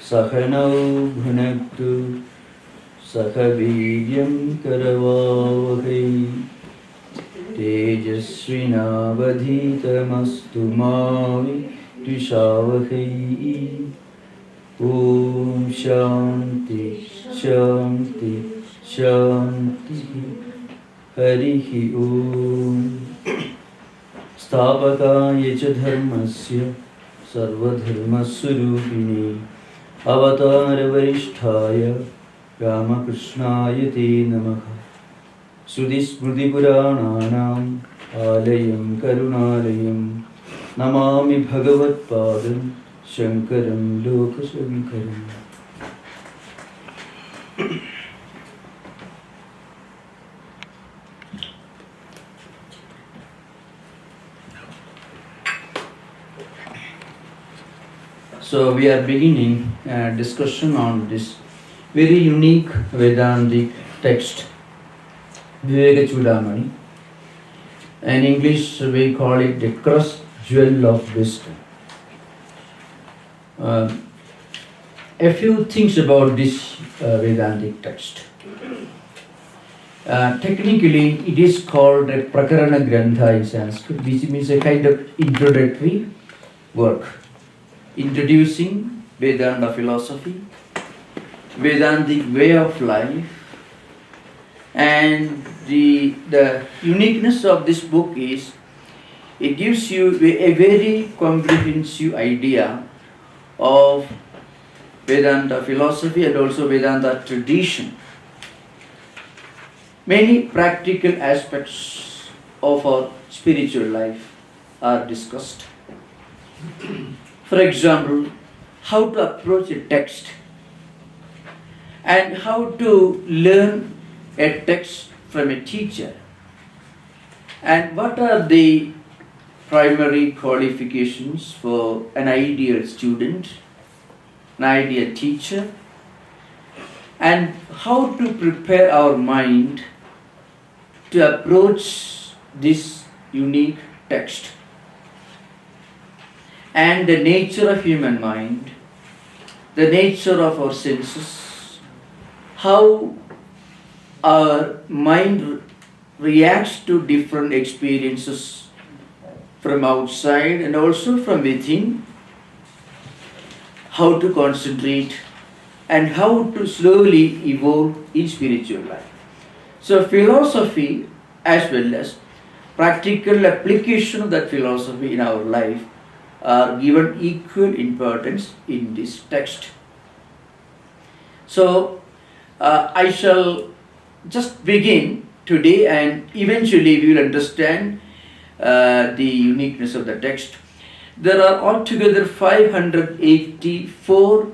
Sahanau bhunaktu Sahaviryam karavavahai Tejasvinavadhitamastu mavi Dvishavahai. Om Shanti Shanti Shanti Harihi Om. Stavakaya cha dharmasya sarvadharmaswarupini avatara varisthaya Ramakrishnaya te namaha. Sudhismriti purananam alayam karunalayam namami bhagavat padam Shankaram Lokashankaram. So we are beginning a discussion on this very unique Vedantic text, Viveka-chudamani. In English we call it the crust jewel of wisdom. A few things about this Vedantic text. Technically, it is called a Prakarana Grantha in Sanskrit, which means a kind of introductory work, introducing Vedanta philosophy, Vedantic way of life, and the uniqueness of this book is it gives you a very comprehensive idea of Vedanta philosophy and also Vedanta tradition. Many practical aspects of our spiritual life are discussed. For example, how to approach a text and how to learn a text from a teacher, and what are the primary qualifications for an ideal student, an ideal teacher, and how to prepare our mind to approach this unique text, and the nature of human mind, the nature of our senses, how our mind reacts to different experiences from outside and also from within, how to concentrate and how to slowly evolve in spiritual life. So philosophy as well as practical application of that philosophy in our life are given equal importance in this text. So I shall just begin today and eventually we will understand the uniqueness of the text. There are altogether 584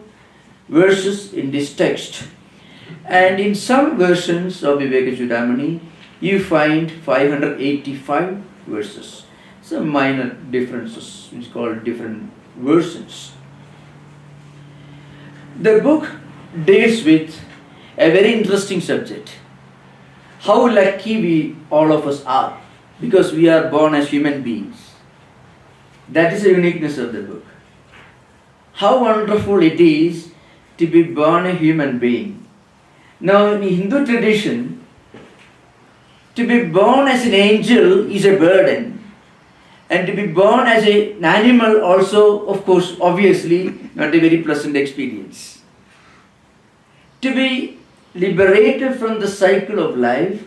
verses in this text, and in some versions of Viveka-chudamani you find 585 verses. Some minor differences, which is called different versions. The book deals with a very interesting subject. How lucky we all of us are, because we are born as human beings. That is the uniqueness of the book. How wonderful it is to be born a human being. Now in Hindu tradition, to be born as an angel is a burden, and to be born as an animal also, of course, obviously not a very pleasant experience. To be liberated from the cycle of life,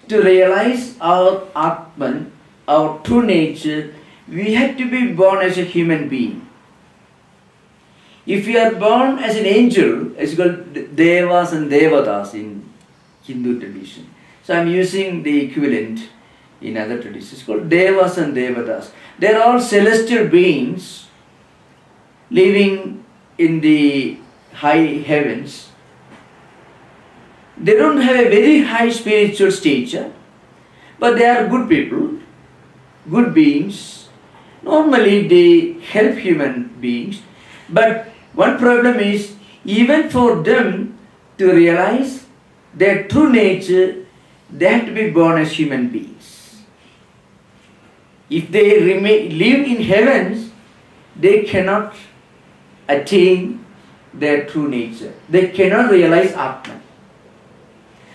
to realize our Atman, our true nature, we have to be born as a human being. If we are born as an angel, it's called Devas and Devatas in Hindu tradition. So I'm using the equivalent in other traditions. It's called Devas and Devatas. They are all celestial beings living in the high heavens. They don't have a very high spiritual stature, but they are good people, good beings. Normally they help human beings, but one problem is, even for them to realize their true nature, they have to be born as human beings. If they live in heavens, they cannot attain their true nature. They cannot realize Atman.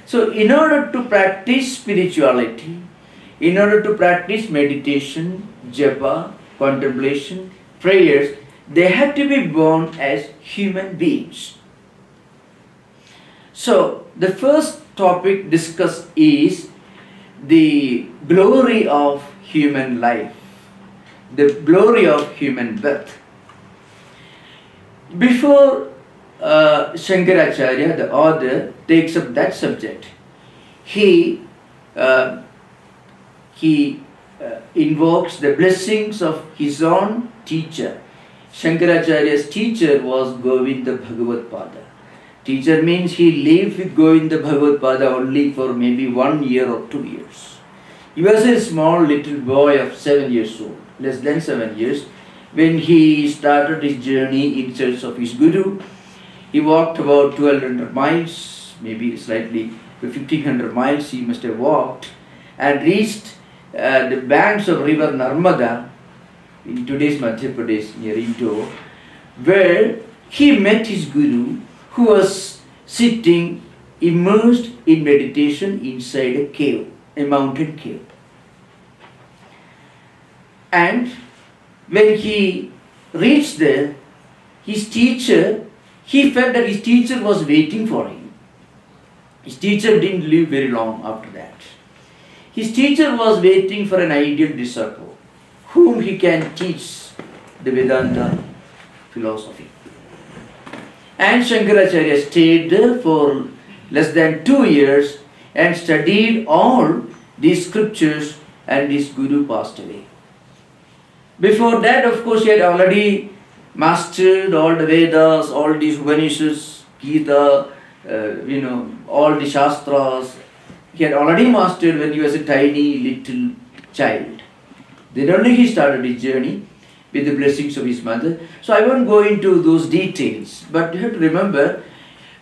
So in order to practice spirituality, in order to practice meditation, japa, contemplation, prayers, they have to be born as human beings. So the first topic discussed is the glory of human life, the glory of human birth. Before Shankaracharya, the author, takes up that subject, he invokes the blessings of his own teacher. Shankaracharya's teacher was Govinda Bhagavad Pada. Teacher means he lived with Govinda Bhagavad Pada only for maybe 1 year or 2 years. He was a small little boy of 7 years old, less than 7 years, when he started his journey in search of his Guru. He walked about 1200 miles, maybe slightly 1500 miles he must have walked, and reached the banks of river Narmada in today's Madhya Pradesh near Indore, where he met his Guru, who was sitting immersed in meditation inside a cave, a mountain cave. And when he reached there, his teacher, he felt that his teacher was waiting for him. His teacher didn't live very long after that. His teacher was waiting for an ideal disciple whom he can teach the Vedanta philosophy. And Shankaracharya stayed there for less than 2 years and studied all these scriptures, and his Guru passed away. Before that, of course, he had already mastered all the Vedas, all these Upanishads, Gita, all the Shastras. He had already mastered when he was a tiny little child. Then only he started his journey with the blessings of his mother. So I won't go into those details, but you have to remember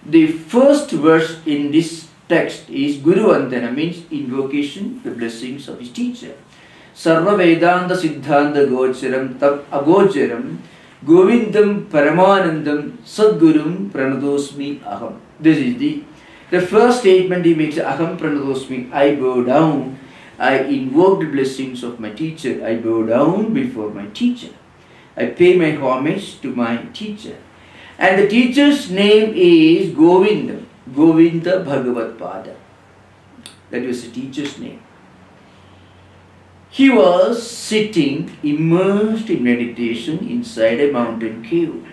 the first verse in this text is Guru Vandana, means invocation, the blessings of his teacher. Sarva Vedanta Siddhanta Gocharam Tab Agocharam Govindam Paramanandam Sadgurum Pranadosmi Aham. This is the first statement he makes, Aham Pranadosmi, I bow down, I invoke the blessings of my teacher, I bow down before my teacher. I pay my homage to my teacher. And the teacher's name is Govinda, Govinda Bhagavad Pada. That was the teacher's name. He was sitting immersed in meditation inside a mountain cave.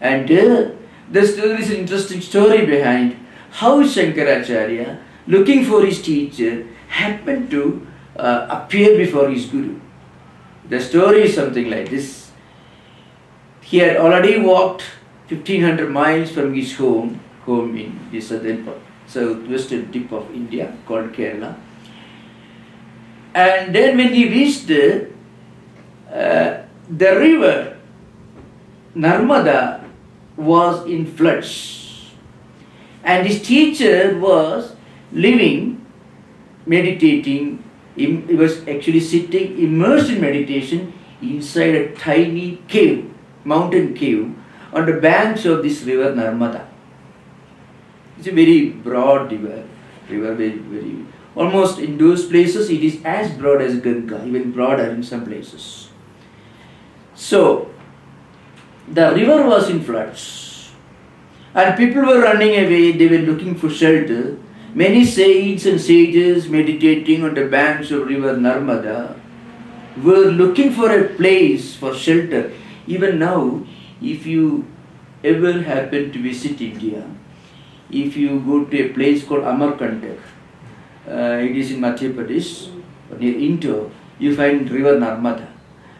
And there is an interesting story behind how Shankaracharya, looking for his teacher, happened to appear before his Guru. The story is something like this. He had already walked 1500 miles from his home in the southwestern tip of India called Kerala. And then when he reached the river Narmada was in floods, and his teacher was living, meditating. He was actually sitting immersed in meditation inside a tiny cave, mountain cave, on the banks of this river Narmada. It's a very broad river, very almost in those places it is as broad as Ganga, even broader in some places. So the river was in floods, and people were running away, they were looking for shelter. Many saints and sages meditating on the banks of river Narmada were looking for a place for shelter. Even now, if you ever happen to visit India, if you go to a place called Amarkantak, it is in Madhya Pradesh, near Indore, you find river Narmada.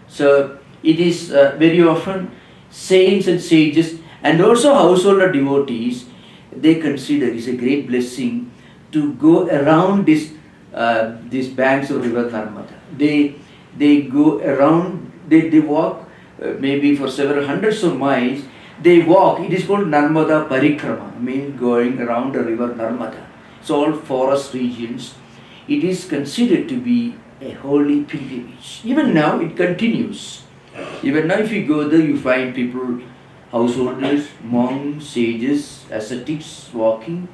So it is very often saints and sages and also householder devotees, they consider it is a great blessing to go around these banks of river Narmada. They go around, they walk maybe for several hundreds of miles. They walk, it is called Narmada Parikrama, means going around the river Narmada. It's all forest regions. It is considered to be a holy pilgrimage. Even now it continues. Even now if you go there, you find people householders, monks, sages, ascetics walking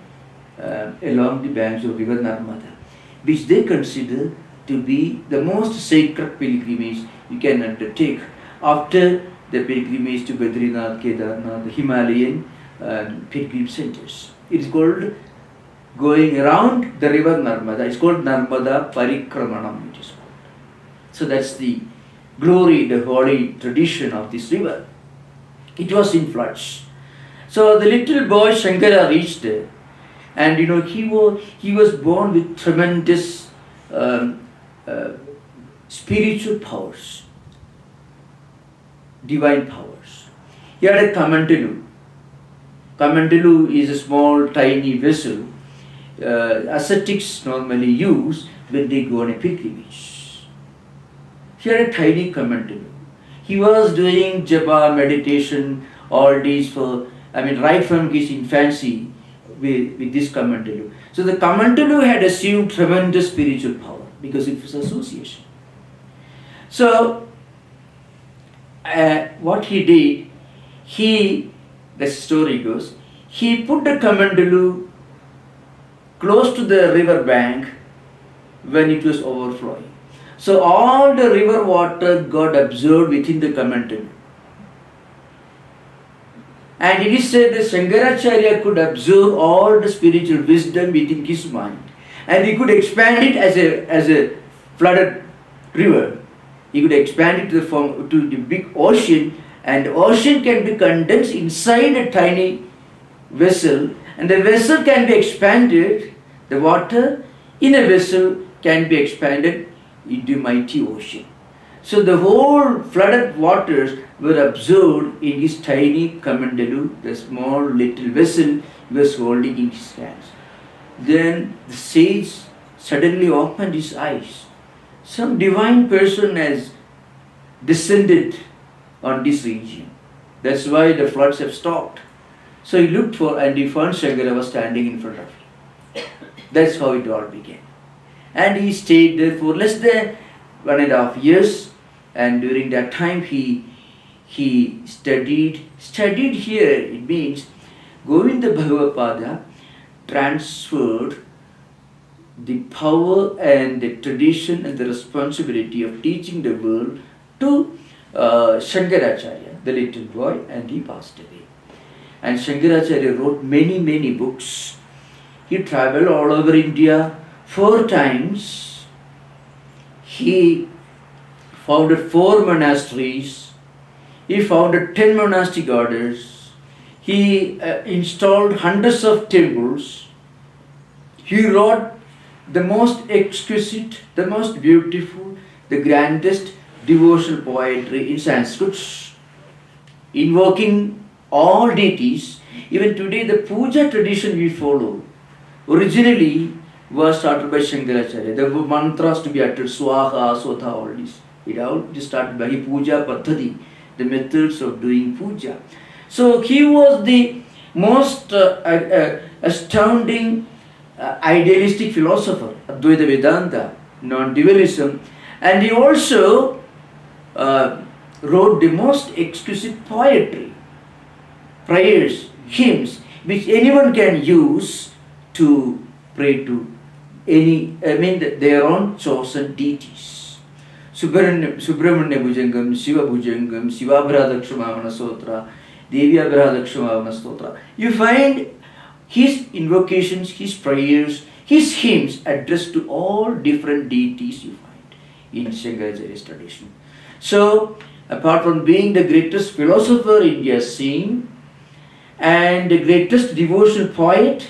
along the banks of river Narmada, which they consider to be the most sacred pilgrimage you can undertake after the pilgrimage to Badrinath, Kedarnath, the Himalayan pilgrim centers. It is called going around the river Narmada. It's called Narmada Parikramanam, it is called. So that's the glory, the holy tradition of this river. It was in floods. So the little boy Shankara reached there, and he was born with tremendous spiritual powers, divine powers. He had a kamandalu. Kamandalu is a small, tiny vessel ascetics normally use when they go on a pilgrimage. He had a tiny kamandalu. He was doing japa, meditation, all these right from his infancy with this kamandalu. So the kamandalu had assumed tremendous spiritual power because it was association. So what he did, the story goes, he put the kamandalu close to the river bank when it was overflowing. So all the river water got absorbed within the kamandalu. And it is said that Shankaracharya could absorb all the spiritual wisdom within his mind, and he could expand it as a flooded river. He could expand it to the big ocean, and the ocean can be condensed inside a tiny vessel, and the vessel can be expanded. The water in a vessel can be expanded into mighty ocean. So the whole flooded waters were absorbed in his tiny kamandalu, the small little vessel he was holding in his hands. Then the sage suddenly opened his eyes. Some divine person has descended on this region. That's why the floods have stopped. So he looked and he found Shankara was standing in front of him. That's how it all began. And he stayed there for less than 1.5 years. And during that time he studied here. It means Govinda Bhagavapada transferred the power and the tradition and the responsibility of teaching the world to Shankaracharya, the little boy, and he passed away. And Shankaracharya wrote many books. He traveled all over India 4 times. He founded 4 monasteries. He founded 10 monastic orders. He installed hundreds of temples. He wrote the most exquisite, the most beautiful, the grandest devotional poetry in Sanskrit, invoking all deities. Even today, the puja tradition we follow originally was started by Shankaracharya. The mantras to be uttered, Swaha, Sotha, all this. It all just started by puja paddhati, the methods of doing puja. So he was the most astounding idealistic philosopher, Advaita Vedanta, non-dualism, and he also wrote the most exquisite poetry, prayers, hymns, which anyone can use to pray to their own chosen deities. Subramanya Bhujangam, Shiva Bhujangam, Shiva Bhradakshumavana Stotra, Devya Bhradakshumavana Stotra. You find his invocations, his prayers, his hymns addressed to all different deities you find in Shankaracharya's tradition. So, apart from being the greatest philosopher India has seen, and the greatest devotional poet,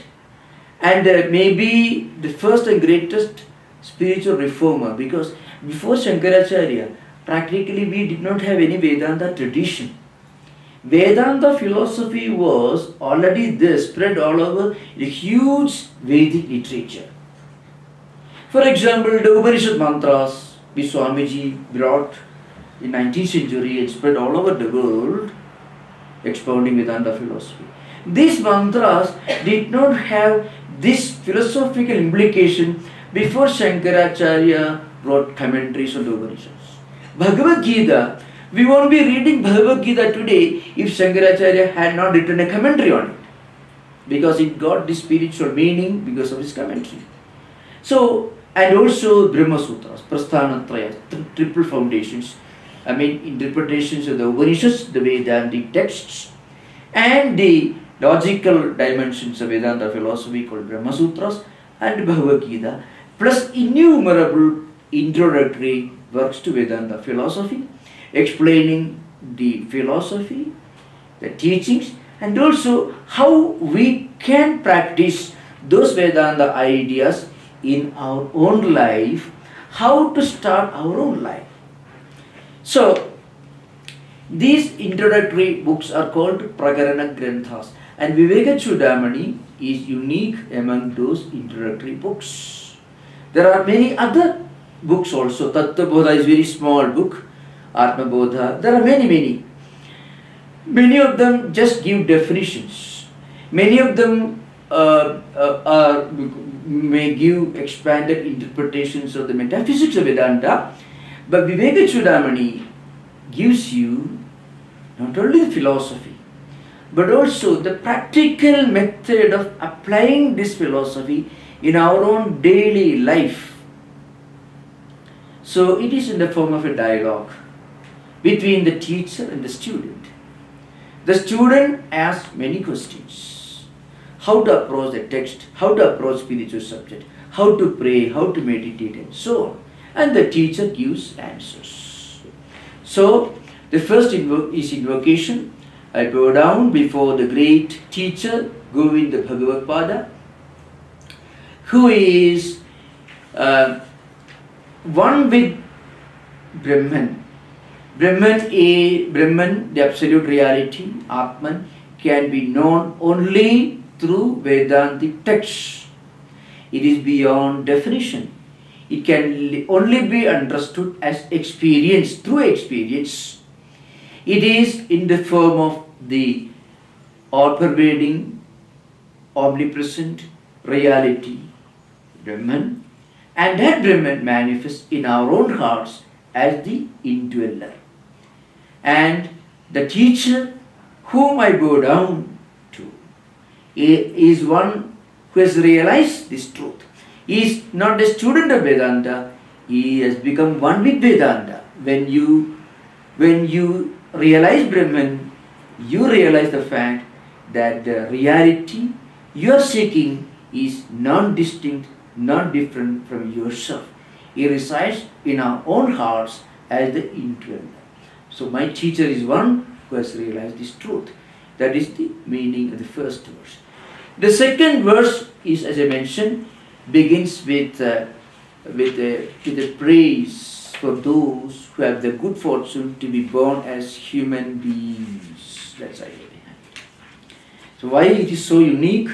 and maybe the first and greatest spiritual reformer, because before Shankaracharya, practically we did not have any Vedanta tradition. Vedanta philosophy was already there, spread all over a huge Vedic literature. For example, the Upanishad mantras which Swamiji brought in 19th century and spread all over the world, expounding Vedanta philosophy. These mantras did not have this philosophical implication before Shankaracharya wrote commentaries on the Upanishads. Bhagavad Gita We won't be reading Bhagavad Gita today if Shankaracharya had not written a commentary on it, because it got the spiritual meaning because of his commentary. So, and also Brahma Sutras, Prasthanatraya, triple foundations, interpretations of the Upanishads, the Vedantic texts, and the logical dimensions of Vedanta philosophy called Brahma Sutras, and Bhagavad Gita, plus innumerable introductory works to Vedanta philosophy, explaining the philosophy, the teachings, and also how we can practice those Vedanta ideas in our own life, how to start our own life. So, these introductory books are called Prakarana Granthas, and Viveka-chudamani is unique among those introductory books. There are many other books also. Tattva is a very small book, Atma Bodha. There are many. Many of them just give definitions. Many of them may give expanded interpretations of the metaphysics of Vedanta, but Viveka-chudamani gives you not only the philosophy, but also the practical method of applying this philosophy in our own daily life. So it is in the form of a dialogue between the teacher and the student. The student asks many questions. How to approach the text, how to approach spiritual subject, how to pray, how to meditate, and so on. And the teacher gives answers. So the first is invocation. I bow down before the great teacher, Govinda Bhagavad-pada, who is one with Brahman. Brahman, the absolute reality, Atman, can be known only through Vedantic texts. It is beyond definition. It can only be understood as experience, through experience. It is in the form of the all-pervading, omnipresent reality, Brahman, and that Brahman manifests in our own hearts as the indweller. And the teacher whom I bow down to is one who has realized this truth. He is not a student of Vedanta, he has become one with Vedanta. When you realize Brahman, you realize the fact that the reality you are seeking is non-distinct, non-different from yourself. It resides in our own hearts as the indweller. So my teacher is one who has realized this truth. That is the meaning of the first verse. The second verse is, as I mentioned, begins with a praise for those who have the good fortune to be born as human beings. That's the idea behind it. So why it is so unique?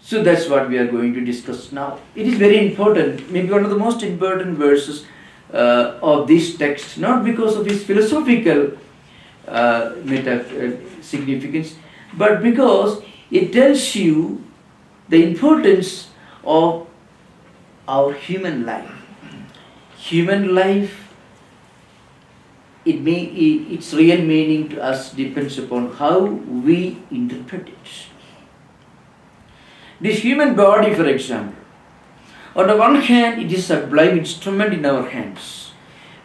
So that's what we are going to discuss now. It is very important, maybe one of the most important verses of this text, not because of its philosophical significance, but because it tells you the importance of our human life. Human life, its real meaning to us depends upon how we interpret it. This human body, for example, on the one hand, it is a sublime instrument in our hands.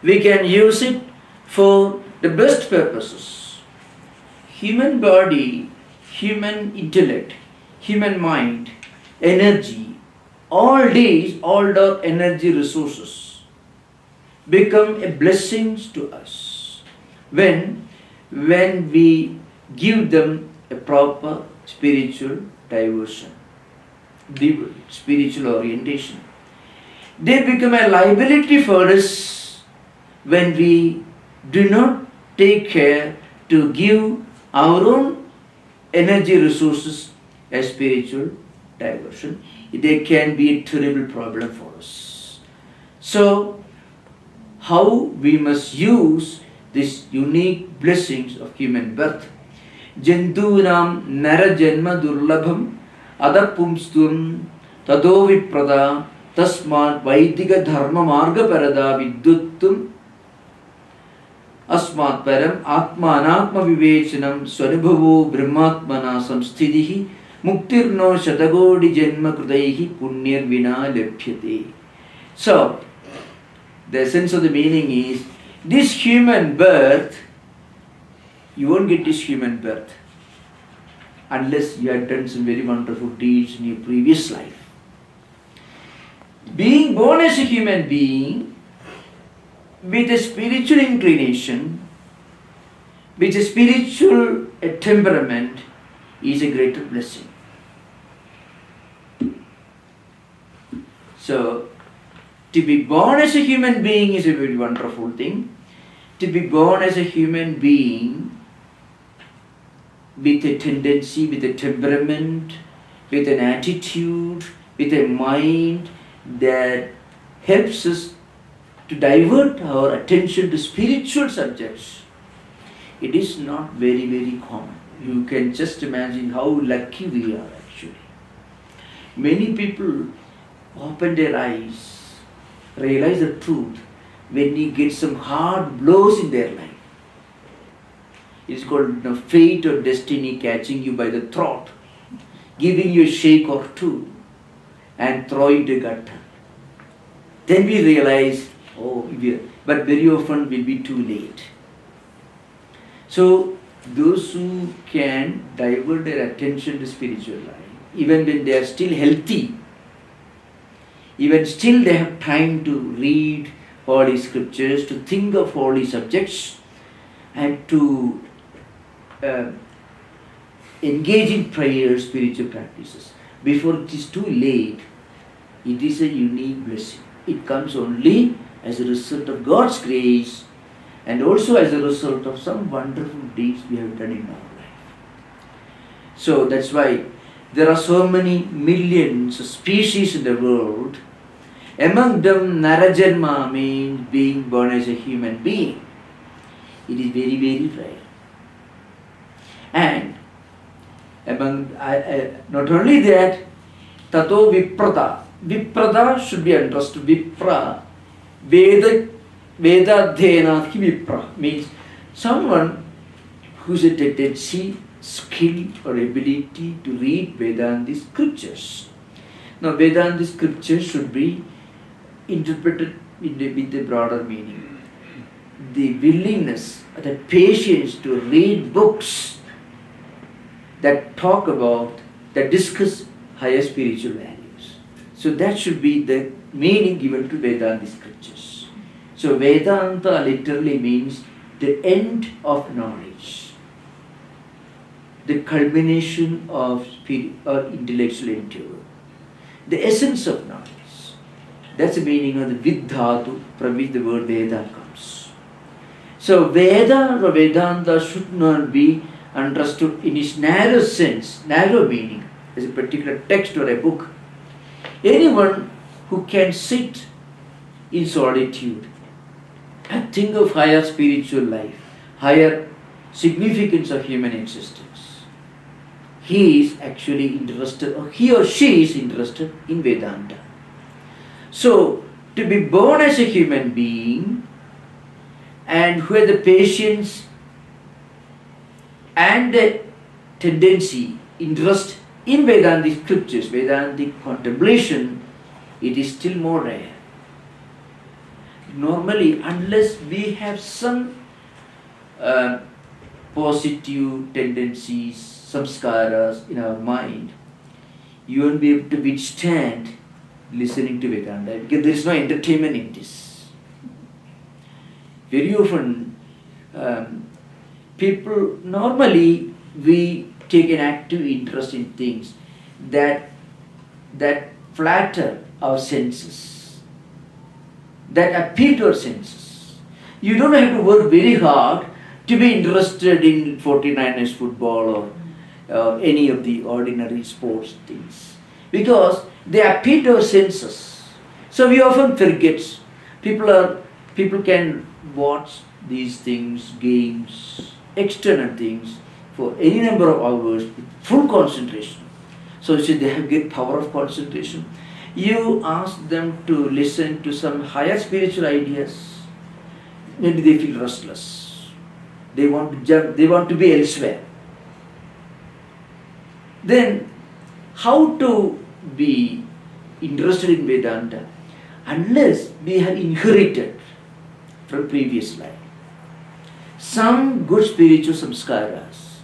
We can use it for the best purposes. Human body, human intellect, human mind, energy, all these, all the energy resources become a blessing to us when we give them a proper spiritual diversion, the spiritual orientation. They become a liability for us when we do not take care to give our own energy resources a spiritual diversion. They can be a terrible problem for us. So, how we must use these unique blessings of human birth. Jandunam nara janma durlabham adapumstum tado viprada tasmat vaidika dharma marga parada vidyuttum Asmat param atmanatma vivechanam swanubhavo brahmatmana samsthidihi muktirno shatagodi janma krudaihi punyar vina lephyate. So, the essence of the meaning is, this human birth, you won't get this human birth unless you have done some very wonderful deeds in your previous life. Being born as a human being with a spiritual inclination, with a spiritual temperament, is a greater blessing. So, to be born as a human being is a very wonderful thing. To be born as a human being with a tendency, with a temperament, with an attitude, with a mind that helps us to divert our attention to spiritual subjects, it is not very, very common. You can just imagine how lucky we are actually. Many people open their eyes, realize the truth when you get some hard blows in their life. It is called fate or destiny catching you by the throat, giving you a shake or two, and throwing the gutter. Then we realize, but very often will be too late. So, those who can divert their attention to spiritual life, even when they are still healthy, even still they have time to read holy scriptures, to think of holy subjects, and to engage in prayer, spiritual practices. Before it is too late, it is a unique blessing. It comes only as a result of God's grace and also as a result of some wonderful deeds we have done in our life. So that's why there are so many millions of species in the world. Among them, Narajanma means being born as a human being. It is very, very rare. And among not only that, tato viprata. Viprata should be understood. Vipra, Veda Adhenat Vipra means someone who has a tendency, skill or ability to read Vedanta scriptures. Now Vedanta scriptures should be interpreted with a broader meaning. The willingness, the patience to read books that talk about, that discuss higher spiritual values. So that should be the meaning given to Vedanta scriptures. So Vedanta literally means the end of knowledge, the culmination of or intellectual endeavor, the essence of knowledge. That's the meaning of the Vidhatu, from which the word Veda comes. So Veda or Vedanta should not be understood in its narrow sense, narrow meaning, as a particular text or a book. Anyone who can sit in solitude and think of higher spiritual life, higher significance of human existence, he is actually interested, or he or she is interested in Vedanta. So, to be born as a human being and who has the patience and the tendency, interest in Vedantic scriptures, Vedantic contemplation, it is still more rare. Normally, unless we have some positive tendencies, samskaras in our mind, you won't be able to withstand listening to Vedanta, because there is no entertainment in this. Very often, people, normally we take an active interest in things that flatter our senses, that appeal to our senses. You don't have to work very hard to be interested in 49ers football or any of the ordinary sports things, because they appeal to our senses. So we often forget. People can watch these things, games, external things, for any number of hours with full concentration. So they have great power of concentration. You ask them to listen to some higher spiritual ideas, maybe they feel restless. They want to jump, they want to be elsewhere. Then, how to be interested in Vedanta unless we have inherited from previous life some good spiritual samskaras?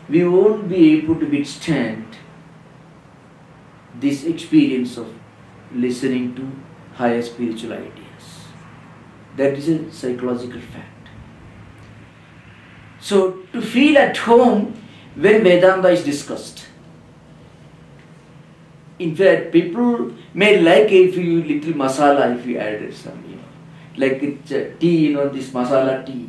We won't be able to withstand this experience of listening to higher spiritual ideas. That is a psychological fact. So, to feel at home when Vedanta is discussed. In fact, people may like if you little masala if you add some, like it's tea, this masala tea.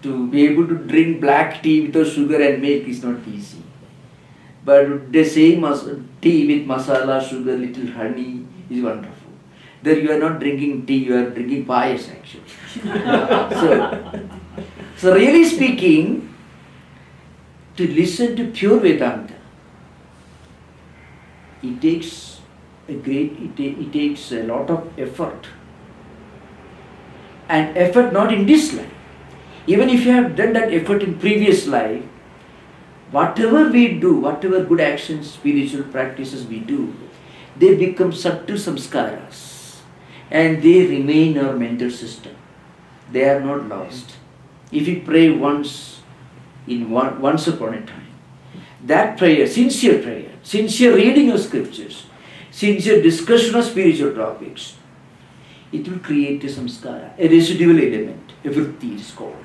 To be able to drink black tea without sugar and milk is not easy. But the same tea with masala, sugar, little honey is wonderful. There you are not drinking tea, you are drinking payas actually. So really speaking, to listen to pure Vedanta, it takes a lot of effort. And effort not in this life. Even if you have done that effort in previous life, whatever we do, whatever good actions, spiritual practices we do, they become subtle samskaras and they remain in our mental system. They are not lost. If we pray once upon a time, that prayer, sincere reading of scriptures, sincere discussion of spiritual topics, it will create a samskara, a residual element, a vritti is called,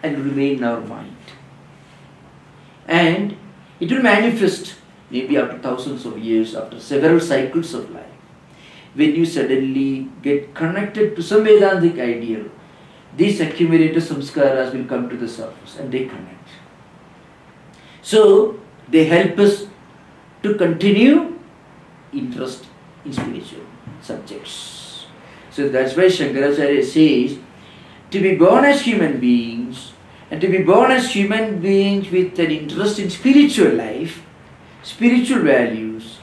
and remain in our mind. And it will manifest maybe after thousands of years, after several cycles of life. When you suddenly get connected to some Vedantic ideal, these accumulated samskaras will come to the surface and they connect. So, they help us to continue interest in spiritual subjects. So that's why Shankaracharya says, to be born as human beings, and to be born as human beings with an interest in spiritual life, spiritual values,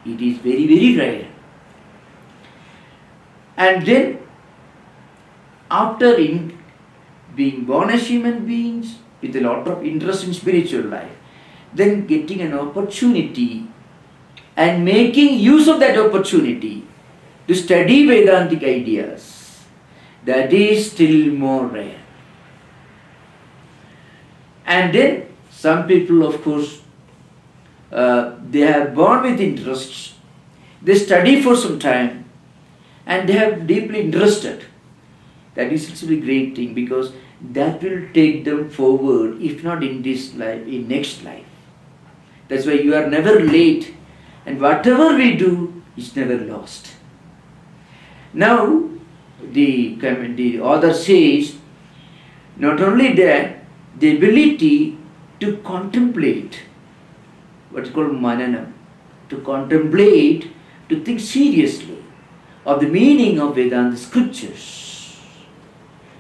it is very, very rare. And then, after being born as human beings with a lot of interest in spiritual life, then getting an opportunity and making use of that opportunity to study Vedantic ideas, that is still more rare. And then some people, of course, they have born with interests, they study for some time and they have deeply interested. That is actually a great thing, because that will take them forward, if not in this life, in next life. That's why you are never late, and whatever we do is never lost. Now, the author says, not only that, the ability to contemplate, what's called manana, to contemplate, to think seriously of the meaning of Vedanta scriptures,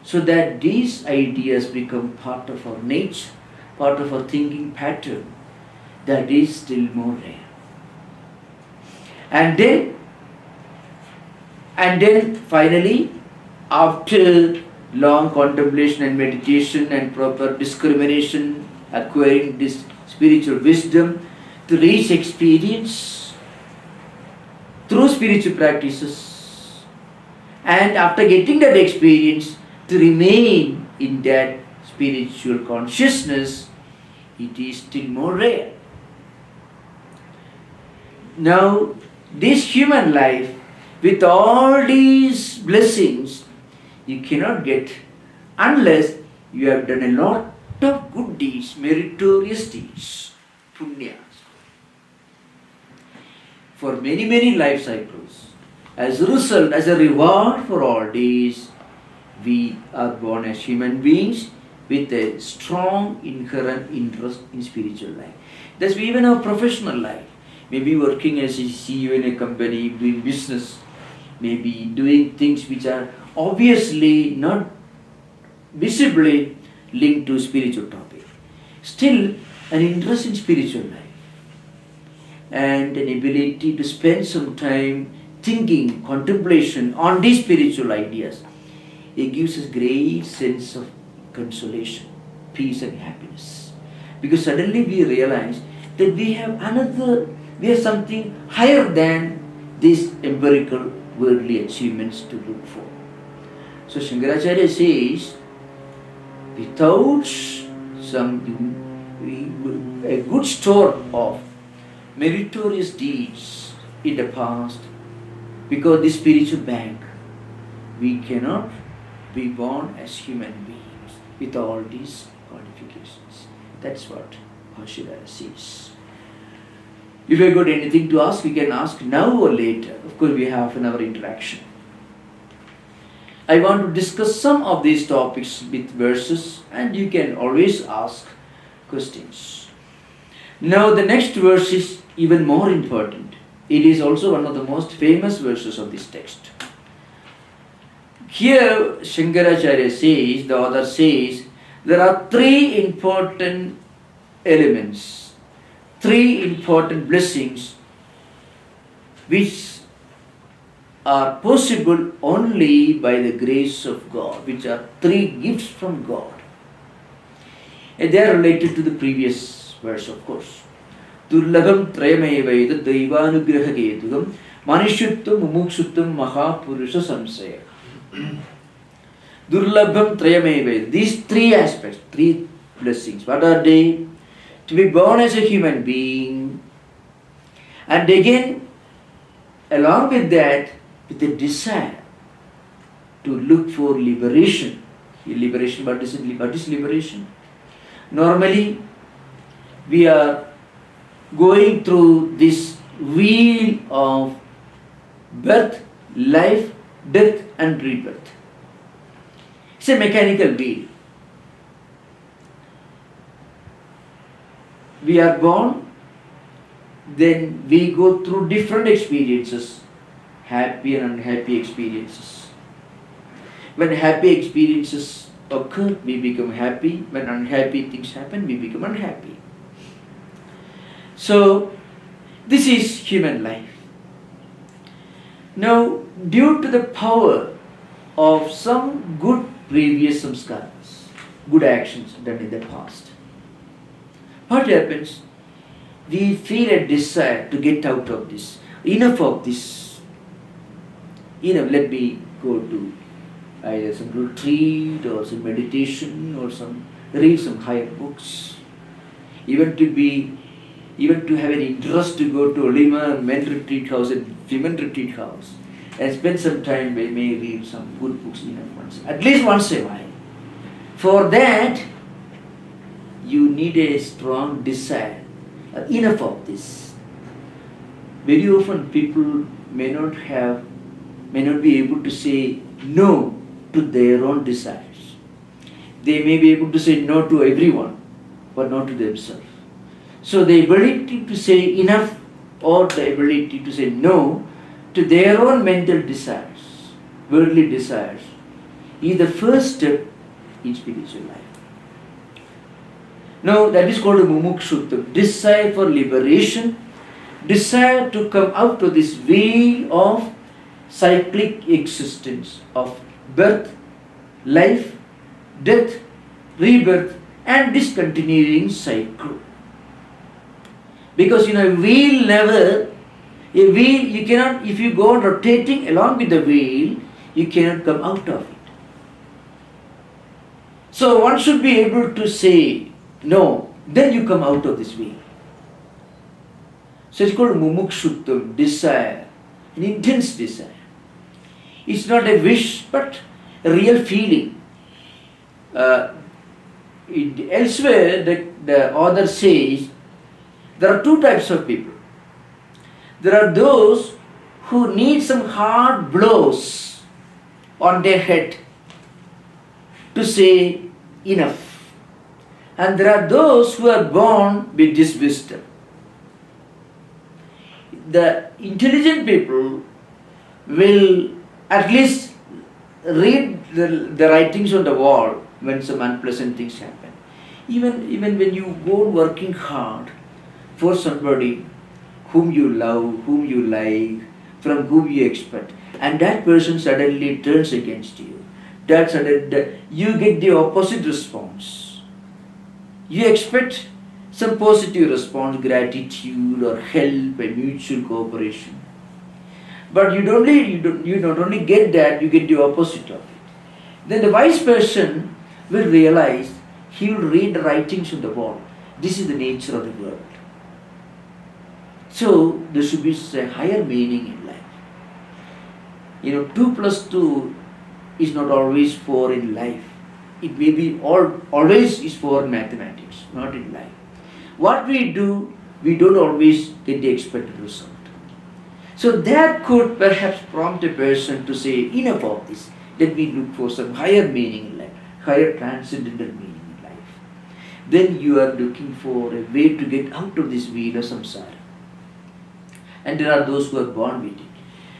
so that these ideas become part of our nature, part of our thinking pattern, that is still more rare. And then finally, after long contemplation and meditation and proper discrimination, acquiring this spiritual wisdom, to reach experience through spiritual practices, and after getting that experience, to remain in that spiritual consciousness, it is still more rare. Now, this human life, with all these blessings, you cannot get unless you have done a lot of good deeds, meritorious deeds, punyas, for many, many life cycles. As a result, as a reward for all these, we are born as human beings with a strong inherent interest in spiritual life. That's even our professional life. Maybe working as a CEO in a company, doing business, maybe doing things which are obviously not visibly linked to spiritual topic. Still, an interest in spiritual life and an ability to spend some time thinking, contemplation on these spiritual ideas. it gives us great sense of consolation, peace and happiness. Because suddenly we realize that we have something higher than these empirical worldly achievements to look for. So Shankaracharya says, without a good store of meritorious deeds in the past, because this spiritual bank, we cannot be born as human beings with all these qualifications. That's what Bhashyadara says. If you have got anything to ask, we can ask now or later. Of course, we have an hour interaction. I want to discuss some of these topics with verses, and you can always ask questions. Now, the next verse is even more important. It is also one of the most famous verses of this text. Here, Shankaracharya says, the author says, there are three important elements, three important blessings which are possible only by the grace of God, which are three gifts from God. And they are related to the previous verse, of course. Durlabham trayamevaidat daivanugrahakedugam manishuttam mumukshuttam mahapurusha samsaya. Durlabham trayamevaidat. These three aspects, three blessings. What are they? To be born as a human being, and again, along with that, with a desire to look for liberation. Liberation, what is liberation? Normally, we are going through this wheel of birth, life, death and rebirth. It's a mechanical wheel. We are born, then we go through different experiences, happy and unhappy experiences. When happy experiences occur, we become happy. When unhappy things happen, we become unhappy. So, this is human life. Now, due to the power of some good previous samskaras, good actions done in the past, what happens? We feel a desire to get out of this. Enough of this. Let me go to either some retreat or some meditation or read some higher books. Even to have an interest to go to Olima men retreat house and women retreat house and spend some time, we may read some good books at least once a while. For that, you need a strong desire. Enough of this. Very often people may not be able to say no to their own desires. They may be able to say no to everyone, but not to themselves. So the ability to say enough or the ability to say no to their own mental desires, worldly desires, is the first step in spiritual life. Now that is called a mumukshuttam, desire for liberation, desire to come out of this wheel of cyclic existence of birth, life, death, rebirth and discontinuing cycle. Because you cannot, if you go on rotating along with the wheel, you cannot come out of it. So one should be able to say no, then you come out of this wheel. So it's called mumukshuttam, desire, an intense desire. It's not a wish, but a real feeling. Elsewhere, the author says, there are two types of people. There are those who need some hard blows on their head to say enough. And there are those who are born with this wisdom. The intelligent people will at least read the writings on the wall when some unpleasant things happen. Even when you go working hard for somebody whom you love, whom you like, from whom you expect, and that person suddenly turns against you, you get the opposite response. You expect some positive response, gratitude or help and mutual cooperation. But you not only get that, you get the opposite of it. Then the wise person will realize, he will read the writings on the wall. This is the nature of the world. So there should be a higher meaning in life. 2 plus 2 is not always 4 in life. It may be always is 4 in mathematics, not in life. What we do, we don't always get the expected result. So that could perhaps prompt a person to say, enough of this. Let me look for some higher meaning in life, higher transcendental meaning in life. Then you are looking for a way to get out of this wheel of samsara. And there are those who are born with it.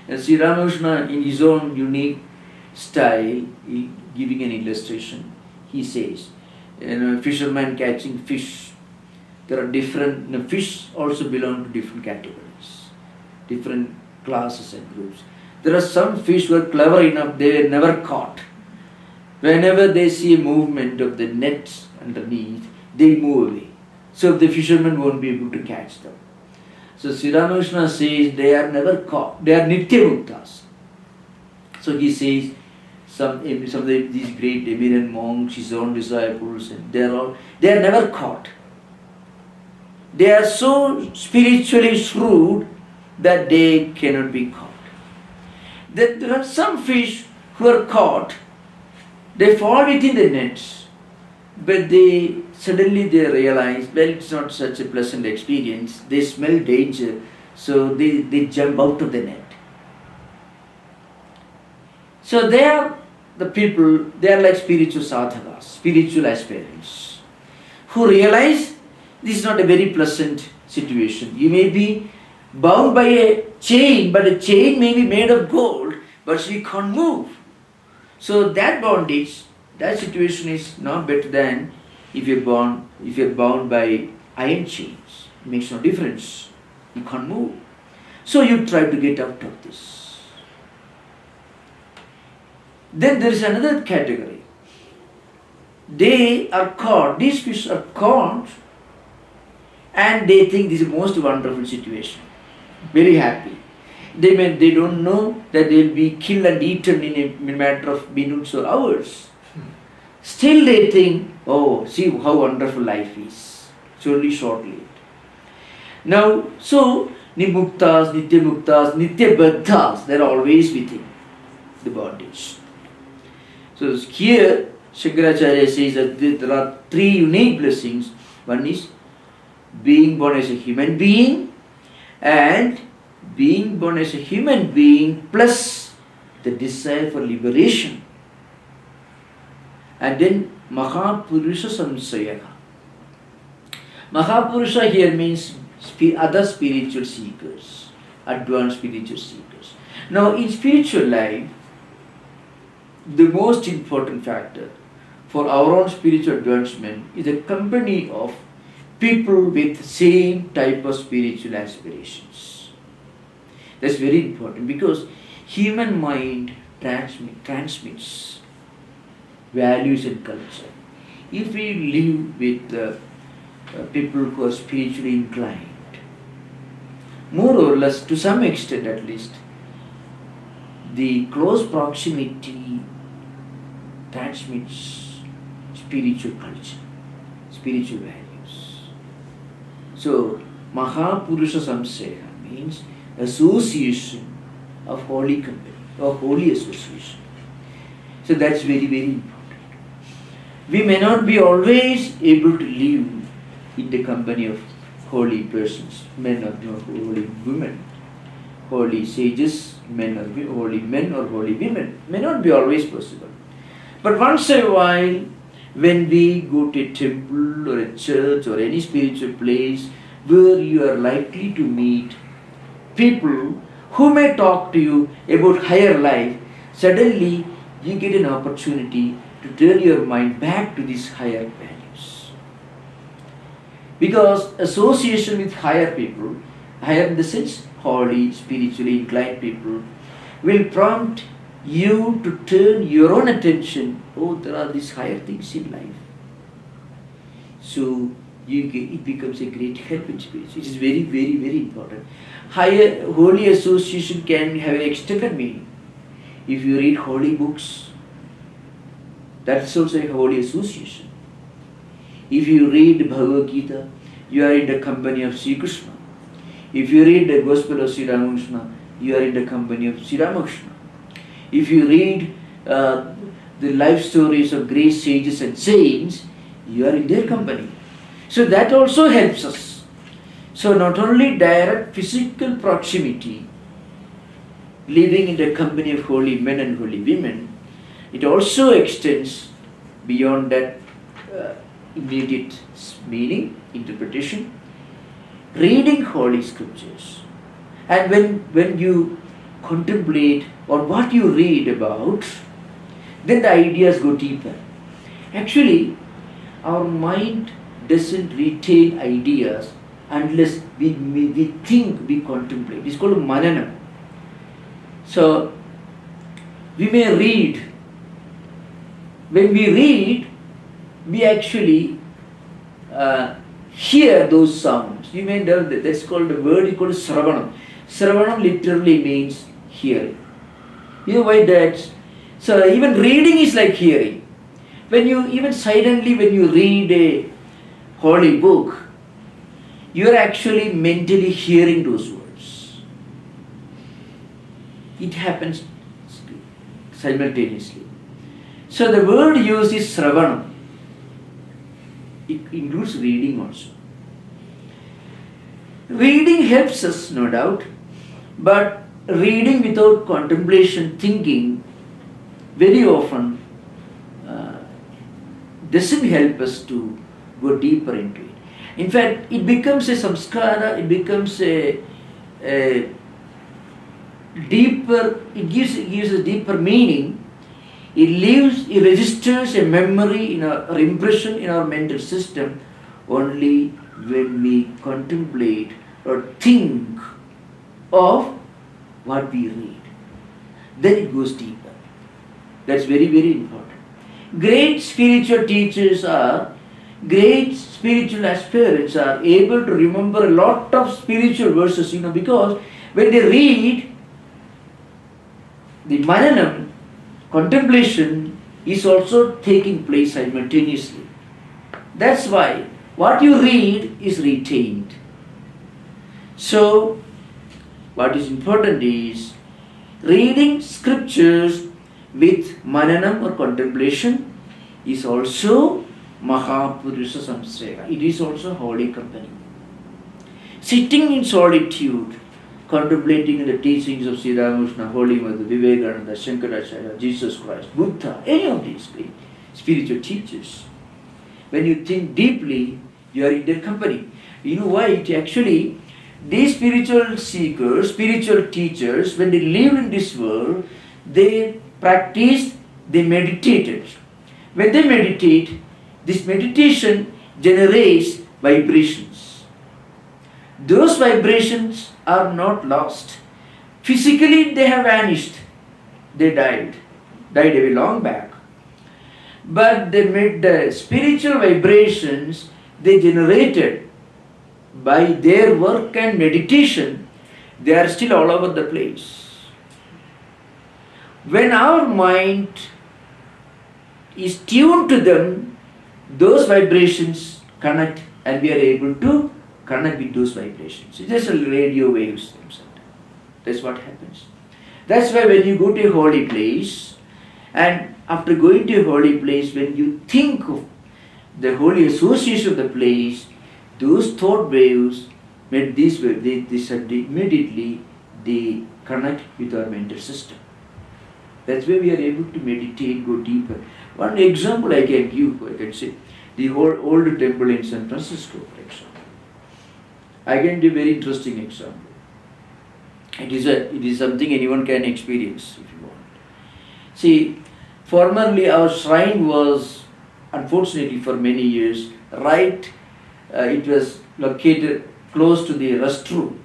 And Sri Ramakrishna, in his own unique style, giving an illustration, he says, fisherman catching fish. There are different, fish also belong to different categories, different classes and groups. There are some fish who are clever enough, they were never caught. Whenever they see a movement of the nets underneath, they move away. So the fisherman won't be able to catch them. So Sri Ramakrishna says they are never caught. They are Nityamuktas. So he says some of these great eminent monks, his own disciples, and they are never caught. They are so spiritually shrewd that they cannot be caught. Then there are some fish who are caught. They fall within the nets, but suddenly they realize, well, it's not such a pleasant experience. They smell danger, so they jump out of the net. So they are the people, they are like spiritual sadhakas, spiritual aspirants, who realize this is not a very pleasant situation. You may be bound by a chain, but a chain may be made of gold, but you can't move. So that bondage, that situation is not better than if you're bound by iron chains. It makes no difference. You can't move. So you try to get out of this. Then there is another category. They are caught, these fish are caught, and they think this is the most wonderful situation. Very happy. They don't know that they will be killed and eaten in a matter of minutes or hours. Still they think, oh, see how wonderful life is. It's only short-lived. Now, so Nimuktas, Nityamuktas, Nityabaddhas, they are always within the bondage. So here, Shankaracharya says that there are 3 unique blessings. One is being born as a human being, and being born as a human being plus the desire for liberation. And then Mahapurusha Samsaya. Mahapurusha here means other spiritual seekers, advanced spiritual seekers. Now in spiritual life, the most important factor for our own spiritual advancement is the company of people with same type of spiritual aspirations. That's very important because human mind transmits values and culture. If we live with people who are spiritually inclined, more or less, to some extent at least, the close proximity transmits spiritual culture, spiritual values. So, Mahapurusha Samsaya means association of holy company or holy association. So that's very, very important. We may not be always able to live in the company of holy persons, men or holy women, holy sages, holy men or holy women. May not be always possible. But once in a while, when we go to a temple or a church or any spiritual place where you are likely to meet people who may talk to you about higher life, suddenly you get an opportunity to turn your mind back to these higher values. Because association with higher people, higher in the sense holy, spiritually inclined people, will prompt you to turn your own attention. Oh, there are these higher things in life. So it becomes a great help in spirit. It is very, very, very important. Higher holy association can have an extended meaning. If you read holy books, that's also a holy association. If you read Bhagavad Gita, you are in the company of Sri Krishna. If you read the Gospel of Sri Ramakrishna, you are in the company of Sri Ramakrishna. If you read the life stories of great sages and saints, you are in their company. So that also helps us. So not only direct physical proximity, living in the company of holy men and holy women, it also extends beyond that immediate meaning, interpretation, reading holy scriptures. And when you contemplate on what you read about, then the ideas go deeper. Actually, our mind doesn't retain ideas unless we think, we contemplate. It's called manana. So, we may read. When we read, we actually hear those sounds. You may know that that's called the word called Sravanam. Sravanam literally means hearing. You know why that? So even reading is like hearing. When you read a holy book, you are actually mentally hearing those words. It happens simultaneously. So the word used is Sravanam. It includes reading also. Reading helps us, no doubt, but reading without contemplation, thinking, very often doesn't help us to go deeper into it. In fact, it becomes a samskara, it becomes a deeper, it gives a deeper meaning. It registers a memory or impression in our mental system only when we contemplate or think of what we read. Then it goes deeper. That's very, very important. Great spiritual teachers great spiritual aspirants are able to remember a lot of spiritual verses, because when they read, the mananam, contemplation, is also taking place simultaneously. That's why what you read is retained. So, what is important is reading scriptures with mananam or contemplation is also Mahapurusha Samsraya. It is also holy company. Sitting in solitude, contemplating the teachings of Sri Ramakrishna, Holy Mother, Vivekananda, Shankaracharya, Jesus Christ, Buddha, any of these spiritual teachers. When you think deeply, you are in their company. You know why? Actually, these spiritual seekers, spiritual teachers, when they lived in this world, they practiced, they meditated. When they meditate, this meditation generates vibrations. Those vibrations are not lost. Physically, they have vanished. They died away long back. But the spiritual vibrations they generated by their work and meditation, they are still all over the place. When our mind is tuned to them, those vibrations connect and we are able to connect with those vibrations. It's just a radio waves themselves. That's what happens. That's why when you go to a holy place, and after going to a holy place, when you think of the holy association of the place, those thought waves, immediately they connect with our mental system. That's why we are able to meditate, go deeper. One example I can give, I can say, the old temple in San Francisco, for example. I can give a very interesting example. It is something anyone can experience if you want. See, formerly our shrine was, unfortunately for many years, it was located close to the restroom.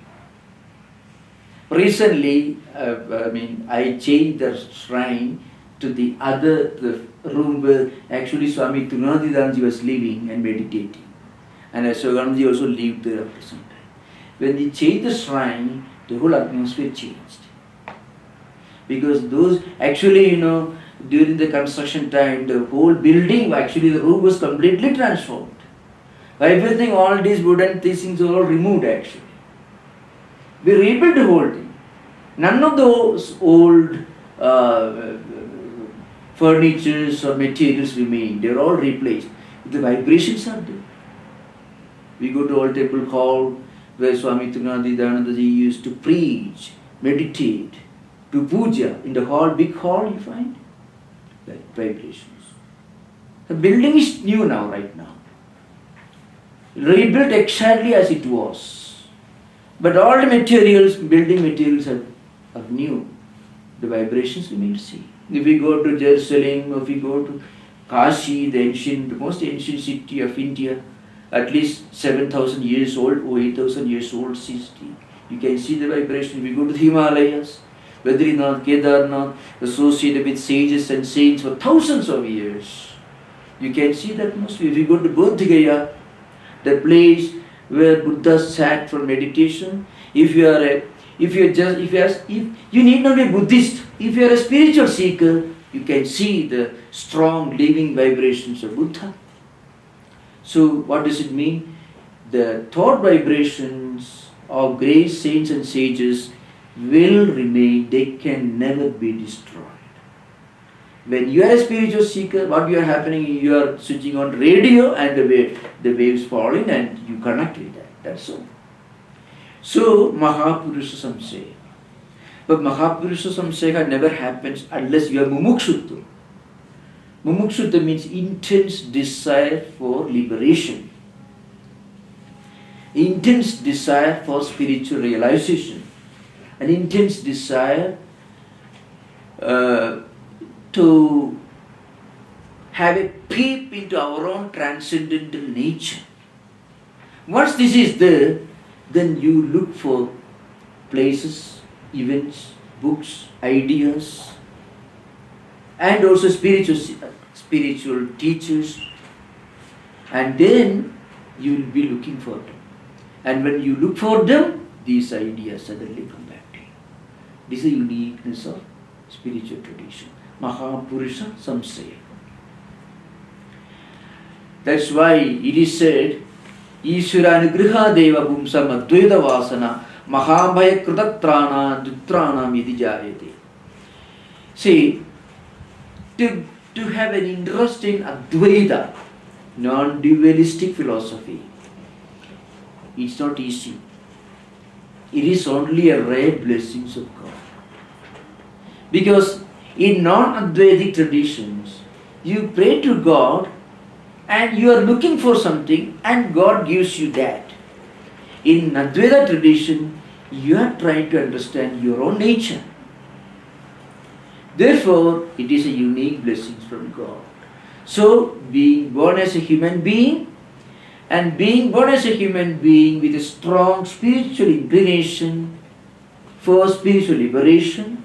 Recently, I changed the shrine to the room where actually Swami Tattwamayananda was living and meditating. And Ashwagandha also lived there after some time. When he changed the shrine, the whole atmosphere changed. Because those, actually, during the construction time, the whole building, actually the room was completely transformed. Everything, all these wooden things were all removed actually. We rebuilt the whole thing. None of those old furnitures or materials remain. They are all replaced. The vibrations are there. We go to Old Temple Hall where Swami Tattwamayananda used to preach, meditate, do puja. In the hall, big hall, you find vibrations. The building is new now, right now. Rebuilt exactly as it was. But all the materials, building materials are new. The vibrations remain the same. If we go to Jerusalem, if we go to Kashi, the most ancient city of India, at least 7,000 years old or 8,000 years old city, you can see the vibration. If we go to the Himalayas, Badrinath, Kedarnath, associated with sages and saints for thousands of years, you can see that atmosphere. If you go to Bodh Gaya, the place where Buddha sat for meditation, if you need not be a Buddhist, if you are a spiritual seeker, you can see the strong living vibrations of Buddha. So what does it mean? The thought vibrations of great saints and sages will remain, they can never be destroyed. When you are a spiritual seeker, what you are happening, you are switching on radio and the waves fall in and you connect with that. That's all. So, Mahapurusha Samsaya. But Mahapurusha Samsaya never happens unless you are Mumukshutva. Mumukshutva means intense desire for liberation. Intense desire for spiritual realization. An intense desire to have a peep into our own transcendental nature. Once this is there, then you look for places, events, books, ideas, and also spiritual teachers, and then you will be looking for them. And when you look for them, these ideas suddenly come back to you. This is the uniqueness of spiritual tradition. Mahapurusha Samsaya. That's why it is said, Ishvara Anugraha Deva Bhumsam Advaita Vasana Mahabhaya Krutatrana Dutrana Midi Jayate. See, to have an interest in Advaita, non-dualistic philosophy, it's not easy. It is only a rare blessings of God. Because in non-Advaitic traditions, you pray to God and you are looking for something and God gives you that. In Advaita tradition, you are trying to understand your own nature. Therefore, it is a unique blessing from God. So, being born as a human being, and being born as a human being with a strong spiritual inclination for spiritual liberation,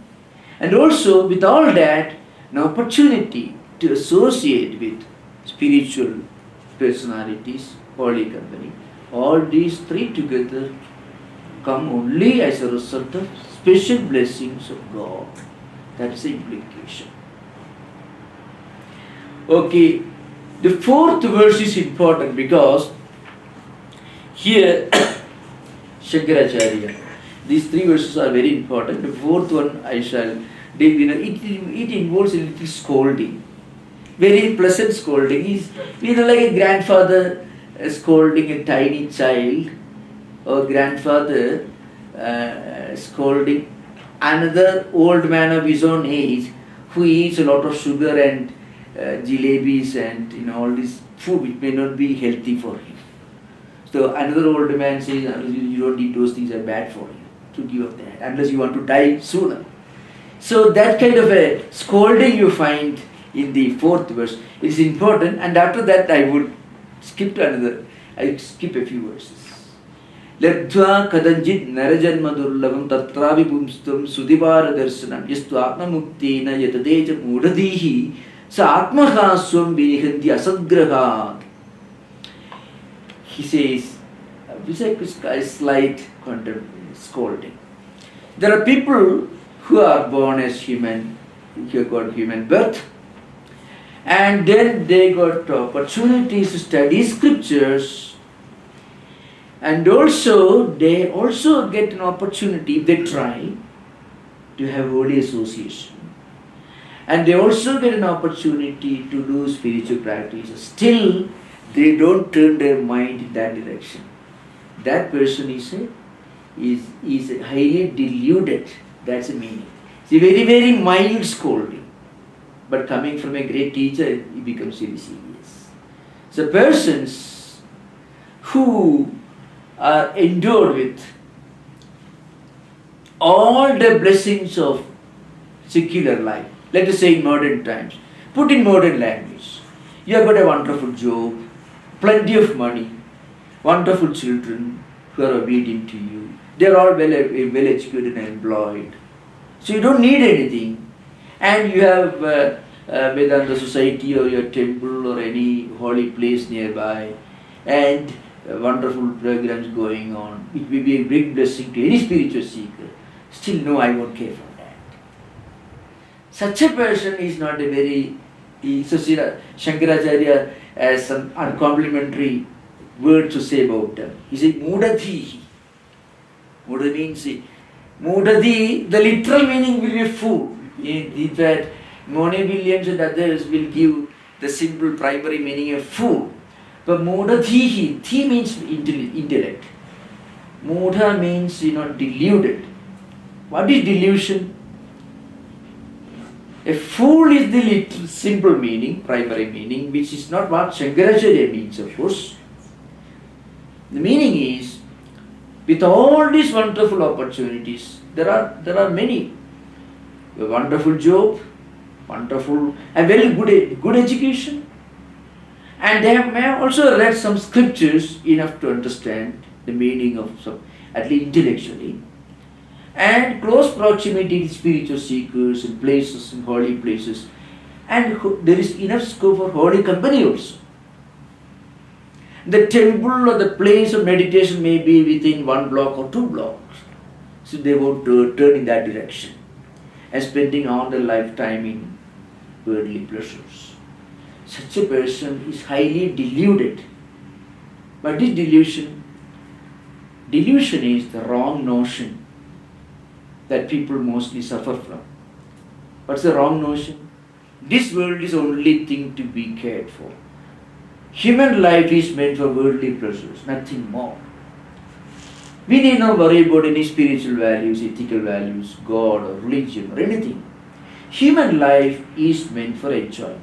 and also with all that, an opportunity to associate with spiritual personalities, holy company. All these three together come only as a result of special blessings of God. That is the implication. Okay, the fourth verse is important because here Shankaracharya, these three verses are very important. The fourth one it involves a little scolding, very pleasant scolding. He's like a grandfather scolding a tiny child, or grandfather scolding another old man of his own age who eats a lot of sugar and jalebis and all this food which may not be healthy for him. So another old man says, you don't eat those things, are bad for you, to give up that, unless you want to die sooner. So that kind of a scolding you find in the fourth verse is important, and after that I would skip a few verses. Ledva kadanjit narajanmadurlavam tatravi pumstam sudivara darshanam yastu atma muktena yatadeja mudadihi sa atmahaswam vinihanti asagrahat. He says, which is a slight scolding. There are people who are born as human, who have got human birth, and then they got opportunities to study scriptures, and also they also get an opportunity, if they try, to have holy association, and they also get an opportunity to do spiritual practices. Still, they don't turn their mind in that direction. That person is highly deluded. That's the meaning. It's a very, very mild scolding. But coming from a great teacher, it becomes very serious. So persons who are endowed with all the blessings of secular life, let us say in modern times, put in modern language, you have got a wonderful job, plenty of money, wonderful children who are obedient to you, they are all well educated and employed. So you don't need anything. And you have Vedanta society or your temple or any holy place nearby, and wonderful programs going on. It will be a big blessing to any spiritual seeker. Still, no, I won't care for that. Such a person is not a very... So Shankaracharya has some uncomplimentary word to say about them. He said, Mudadhi. Muda means... Mudadi, the literal meaning will be a fool. In fact, Moni Williams and others will give the simple primary meaning of fool. But Mudadhihi, thi means intellect. Mudha means, deluded. What is delusion? A fool is the literal, simple meaning, primary meaning, which is not what Shankaracharya means, of course. The meaning is, with all these wonderful opportunities, there are many. A wonderful job, wonderful, a very good education, and they may also read some scriptures enough to understand the meaning of some, at least intellectually, and close proximity to spiritual seekers and places and holy places, and there is enough scope for holy company also. The temple or the place of meditation may be within 1 block or 2 blocks. So they won't turn in that direction and spending all their lifetime in worldly pleasures. Such a person is highly deluded. But this delusion is the wrong notion that people mostly suffer from. What's the wrong notion? This world is the only thing to be cared for. Human life is meant for worldly pleasures, nothing more. We need not worry about any spiritual values, ethical values, God or religion or anything. Human life is meant for enjoyment.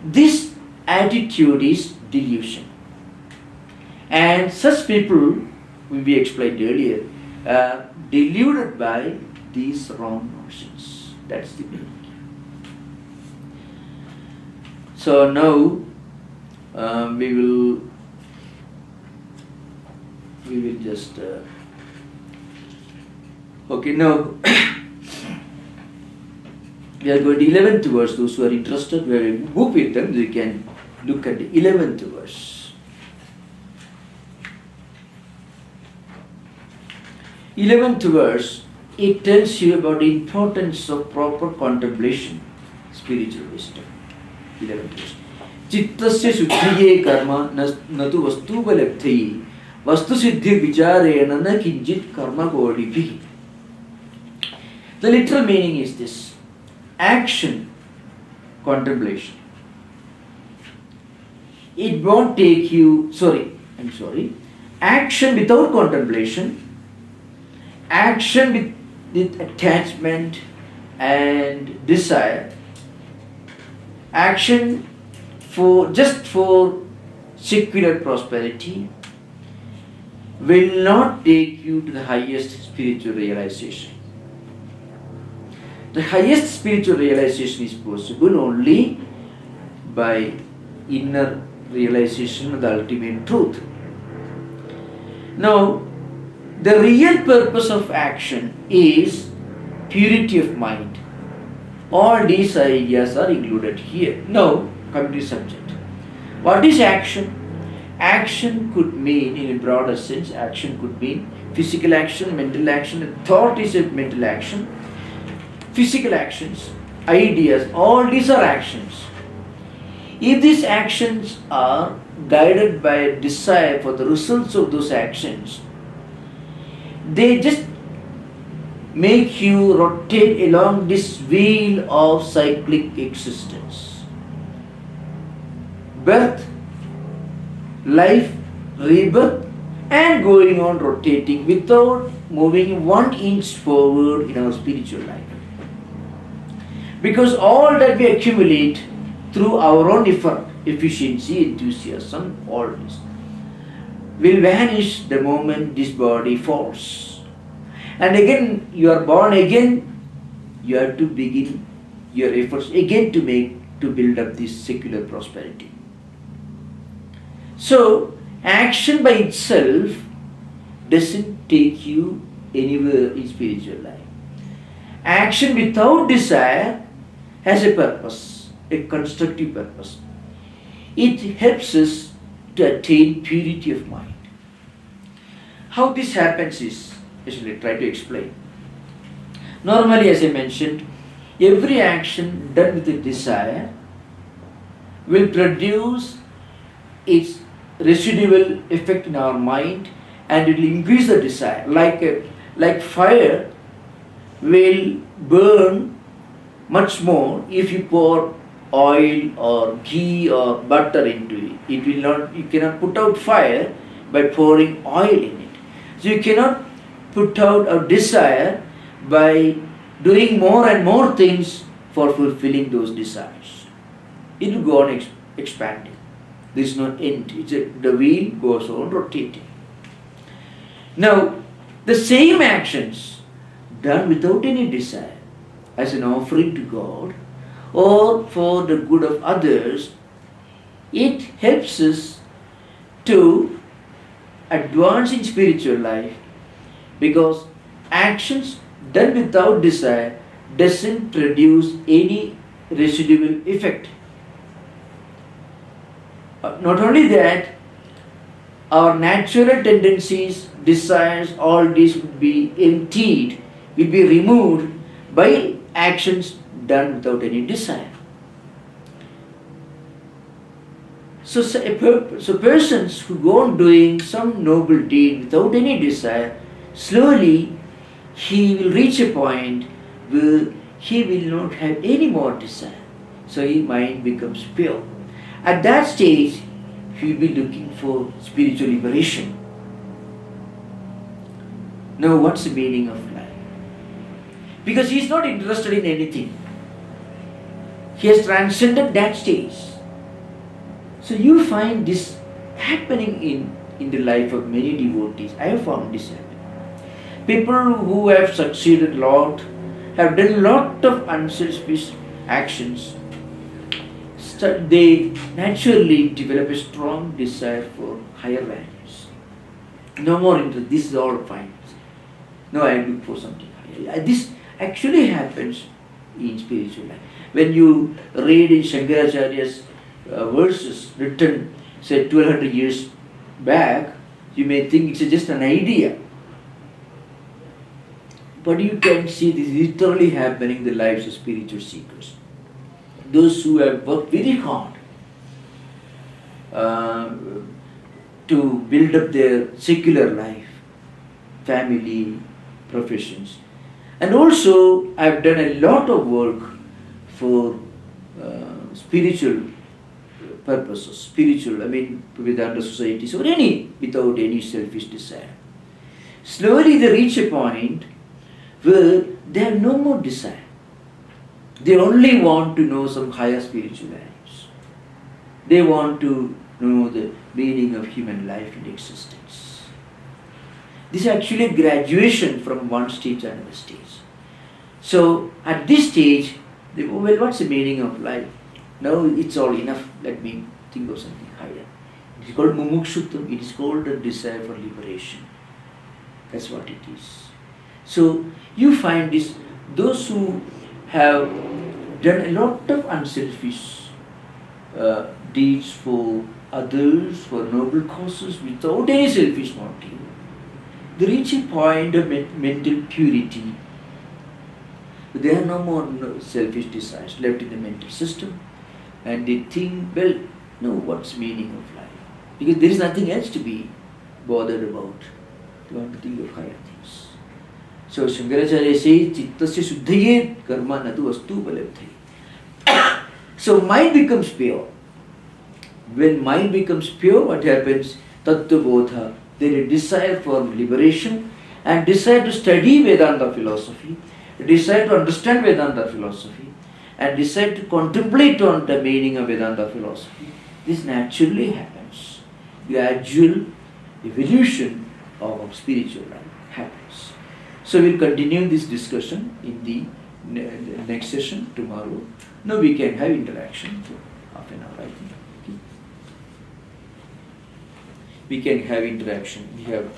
This attitude is delusion. And such people, we explained earlier, are deluded by these wrong notions. That's the meaning. So now, we will just okay, now we are going to 11th verse. Those who are interested, we have a book with them, they can look at the 11th verse. 11th verse, it tells you about the importance of proper contemplation, spiritual wisdom. 11th verse. Chittasya shuddhiye karma natu vastubhalabdhi vastu siddhi vicharena na kinjit karma kodibhi. The literal meaning is this: action, contemplation. It won't take you, action without contemplation, action with attachment and desire, action just for secular prosperity will not take you to the highest spiritual realization. The highest spiritual realization is possible only by inner realization of the ultimate truth. Now, The real purpose of action is purity of mind. All these ideas are included here. Now, come to the subject. What is action? Action could mean, in a broader sense, action could mean physical action, mental action. Thought is a mental action. Physical actions, ideas, all these are actions. If these actions are guided by a desire for the results of those actions, they just make you rotate along this wheel of cyclic existence. Birth, life, rebirth, and going on rotating without moving 1 inch forward in our spiritual life. Because all that we accumulate through our own effort, efficiency, enthusiasm, all this will vanish the moment this body falls. And again, you are born again, you have to begin your efforts again to build up this secular prosperity. So, action by itself doesn't take you anywhere in spiritual life. Action without desire has a purpose, a constructive purpose. It helps us to attain purity of mind. How this happens is, I shall try to explain. Normally, as I mentioned, every action done with a desire will produce its residual effect in our mind, and it will increase the desire. Like fire will burn much more if you pour oil or ghee or butter into it. It will not. You cannot put out fire by pouring oil in it. So you cannot put out a desire by doing more and more things for fulfilling those desires. It will go on expanding. There is no end. The wheel goes on rotating. Now, the same actions done without any desire, as an offering to God or for the good of others, it helps us to advance in spiritual life, because actions done without desire doesn't produce any residual effect. Not only that, our natural tendencies, desires, all these will be emptied, will be removed by actions done without any desire. So persons who go on doing some noble deed without any desire, slowly he will reach a point where he will not have any more desire. So his mind becomes pure. At that stage, he will be looking for spiritual liberation. Now, what's the meaning of life? Because he is not interested in anything. He has transcended that stage. So you find this happening in the life of many devotees. I have found this happening. People who have succeeded a lot, have done a lot of unselfish actions, they naturally develop a strong desire for higher values. No more into this is all fine. No, I look for something higher. This actually happens in spiritual life. When you read in Shankaracharya's verses written, say, 1200 years back, you may think it's just an idea. But you can see this literally happening in the lives of spiritual seekers. Those who have worked very hard to build up their secular life, family, professions. And also, I have done a lot of work for spiritual purposes, Vedanta societies or any, without any selfish desire. Slowly they reach a point where they have no more desire. They only want to know some higher spiritual values. They want to know the meaning of human life and existence. This is actually a graduation from one stage to another stage. So at this stage, well, what's the meaning of life? Now it's all enough. Let me think of something higher. It is called mumukshutvam. It is called a desire for liberation. That's what it is. So you find this, those who have done a lot of unselfish deeds for others, for noble causes, without any selfish motive, they reach a point of mental purity. There are no more selfish desires left in the mental system, and they think, well, no, what's meaning of life? Because there is nothing else to be bothered about. They want to think of higher things. So Shankaracharya says, Chittasya Shuddhaye karma nadu astu balabdhaye. So mind becomes pure. When mind becomes pure, what happens? Tattva bodha. There is a desire for liberation and desire to study Vedanta philosophy, desire to understand Vedanta philosophy, and desire to contemplate on the meaning of Vedanta philosophy. This naturally happens. Gradual evolution of spiritual life happens. So we'll continue this discussion in the next session tomorrow. Now we can have interaction for half an hour, I think. Okay. We can have interaction. We have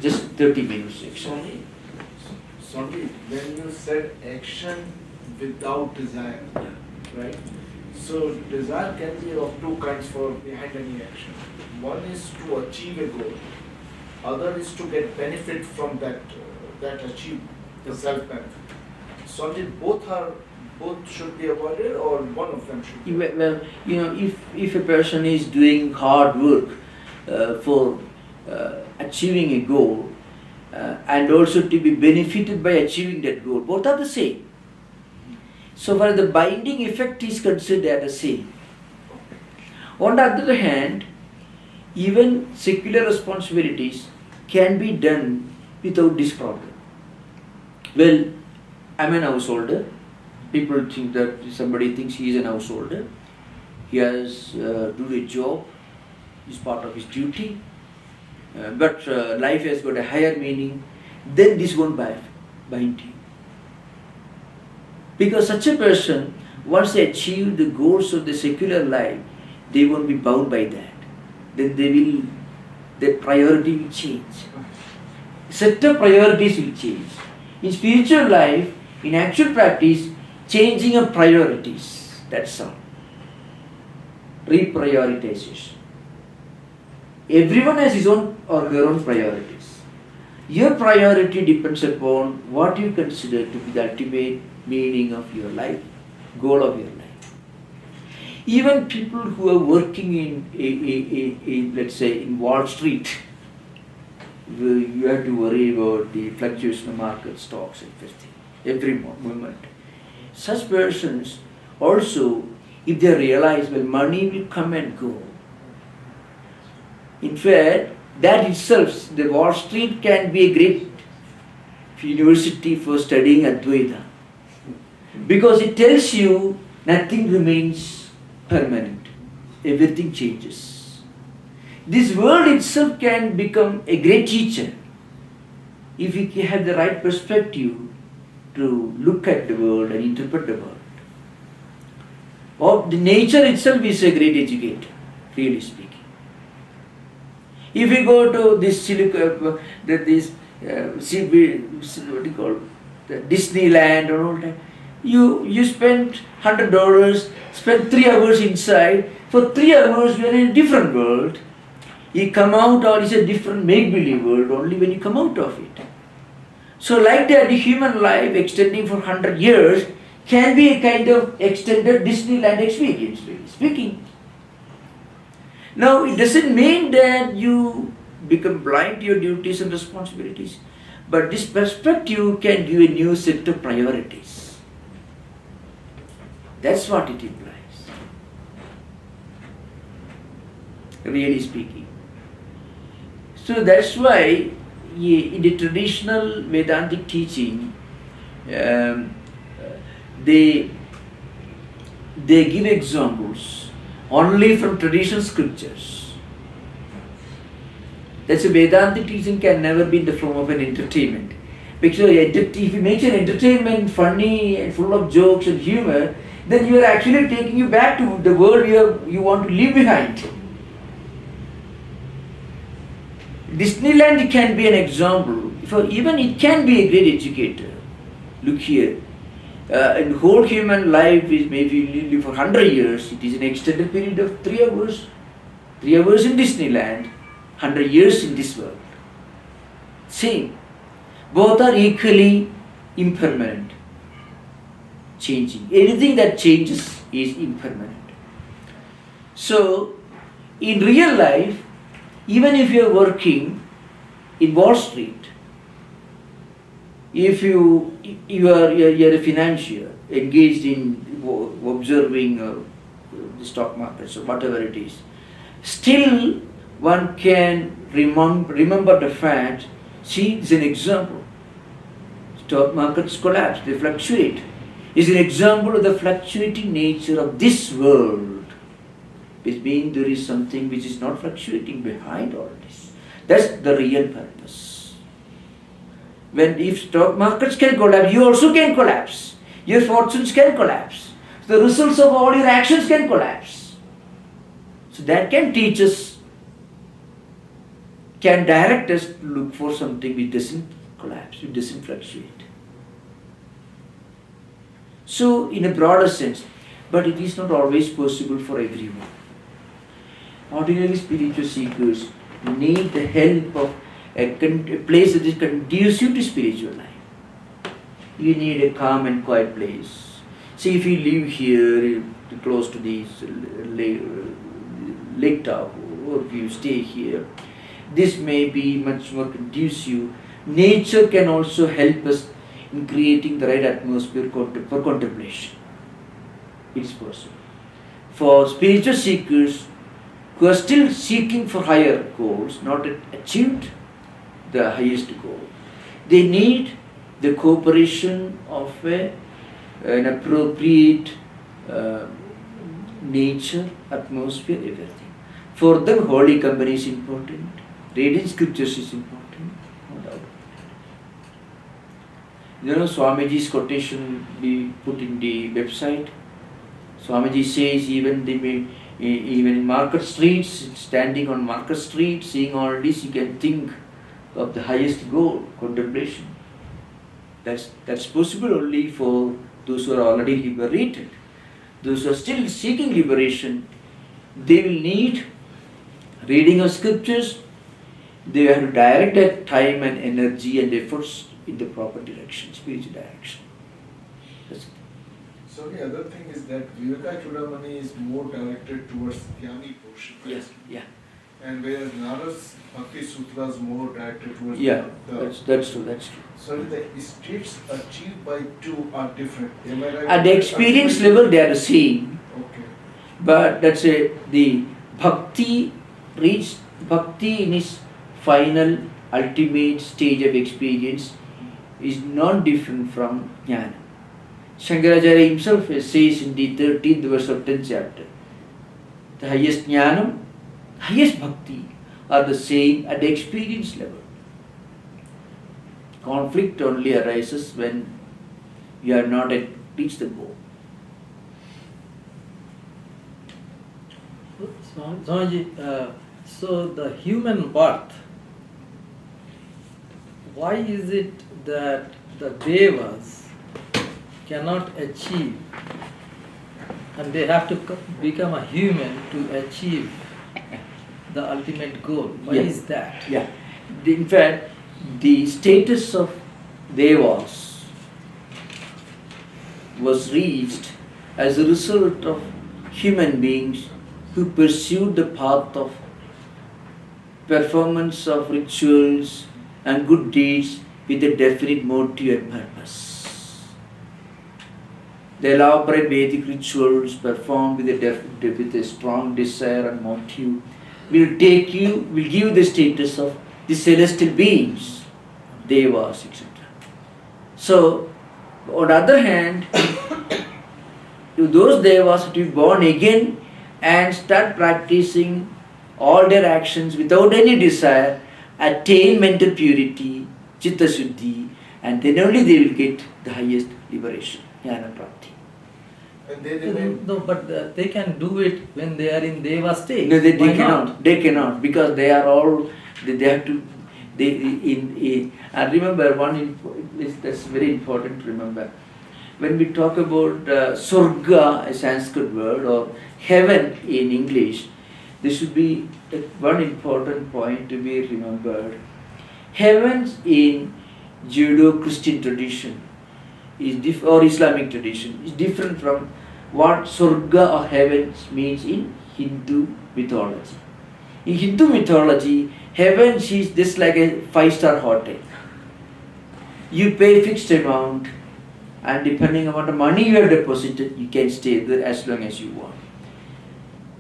just 30 minutes actually. Swami, when you said action without desire, right? So desire can be of two kinds for behind any action. One is to achieve a goal. Other is to get benefit from that achievement, the self benefit. Swami, both should be avoided, or one of them should be? Well, if a person is doing hard work for achieving a goal and also to be benefited by achieving that goal, both are the same. So far the binding effect is considered the same. On the other hand, even secular responsibilities can be done without this problem. Well, I'm an householder. People think that somebody thinks he is an householder. He has do a job, is part of his duty, but life has got a higher meaning. Then this won't bind him. Because such a person, once they achieve the goals of the secular life, they won't be bound by that. Then their priority will change. Set of priorities will change. In spiritual life, in actual practice, changing of priorities, that's all. Reprioritization. Everyone has his own or her own priorities. Your priority depends upon what you consider to be the ultimate meaning of your life, goal of your life. Even people who are working in let's say, in Wall Street, you have to worry about the fluctuation of market, stocks, everything, every moment. Such persons also, if they realize, well, money will come and go. In fact, that itself, the Wall Street can be a great university for studying Advaita. Because it tells you nothing remains permanent. Everything changes. This world itself can become a great teacher if we have the right perspective to look at the world and interpret the world. Or the nature itself is a great educator, really speaking. If we go to this Disneyland or all that, you spend $100, spend 3 hours inside. For 3 hours we are in a different world. You come out, or it's a different make-believe world only when you come out of it. So like that, the human life extending for 100 years can be a kind of extended Disneyland experience, really speaking. Now, it doesn't mean that you become blind to your duties and responsibilities, but this perspective can give a new set of priorities. That's what it implies, really speaking. So that's why in the traditional Vedantic teaching, they give examples only from traditional scriptures. That's a Vedantic teaching can never be in the form of an entertainment. Because if you make an entertainment funny and full of jokes and humor, then you are actually taking you back to the world you want to leave behind. Disneyland can be an example. Even it can be a great educator. Look here. In whole human life is maybe live for 100 years. It is an extended period of 3 hours. 3 hours in Disneyland, 100 years in this world. Same. Both are equally impermanent. Changing. Anything that changes is impermanent. So, in real life, even if you are working in Wall Street, if you are a financier engaged in observing the stock markets or whatever it is, still one can remember the fact. See, it's an example. Stock markets collapse, they fluctuate. It's an example of the fluctuating nature of this world. Which means there is something which is not fluctuating behind all this. That's the real purpose. If stock markets can collapse, you also can collapse. Your fortunes can collapse. The results of all your actions can collapse. So that can teach us, can direct us to look for something which doesn't collapse, which doesn't fluctuate. So in a broader sense, but it is not always possible for everyone. Ordinary spiritual seekers need the help of a place that is conducive to spiritual life. You need a calm and quiet place. See, if you live here close to this lake top, or if you stay here, this may be much more conducive. Nature can also help us in creating the right atmosphere for contemplation. It is possible. For spiritual seekers who are still seeking for higher goals, not achieved the highest goal, they need the cooperation of an appropriate nature, atmosphere, everything. For them, holy company is important, reading scriptures is important, no doubt. Swamiji's quotation we put in the website. Swamiji says even in market streets, standing on market street, seeing all this, you can think of the highest goal, contemplation. That's possible only for those who are already liberated. Those who are still seeking liberation, they will need reading of scriptures. They have to direct their time and energy and efforts in the proper direction, spiritual direction. That's it. So the other thing is that Viveka-chudamani is more directed towards jnani portion. Right? Yes, yeah. And whereas Nara's Bhakti Sutra is more directed towards that's true. So the states achieved by two are different. Am I right? At the experience level, they are the same. Okay. But let's say the bhakti in its final, ultimate stage of experience is not different from jnana. Shankaracharya himself says in the 13th verse of 10th chapter, the highest jnanam, highest bhakti are the same at the experience level. Conflict only arises when you have not yet reached the goal. Swamiji, so the human birth, why is it that the devas cannot achieve and they have to become a human to achieve the ultimate goal? Why is that? Yeah. In fact, the status of devas was reached as a result of human beings who pursued the path of performance of rituals and good deeds with a definite motive and purpose. The elaborate Vedic rituals performed with a strong desire and motive will give you the status of the celestial beings, devas, etc. So, on the other hand, those devas to be born again and start practicing all their actions without any desire, attain mental purity, chitta shuddhi, and then only they will get the highest liberation, jnana prapti. And they remain. No, but they can do it when they are in deva state. No, they Why cannot. not? They cannot, because they are all They have to. And remember that's very important to remember. When we talk about Surga, a Sanskrit word, or heaven in English, this should be one important point to be remembered. Heavens in Judeo-Christian tradition or Islamic tradition is different from what Surga or heavens means in Hindu mythology. In Hindu mythology, heaven is just like a 5-star hotel. You pay fixed amount, and depending upon the money you have deposited, you can stay there as long as you want.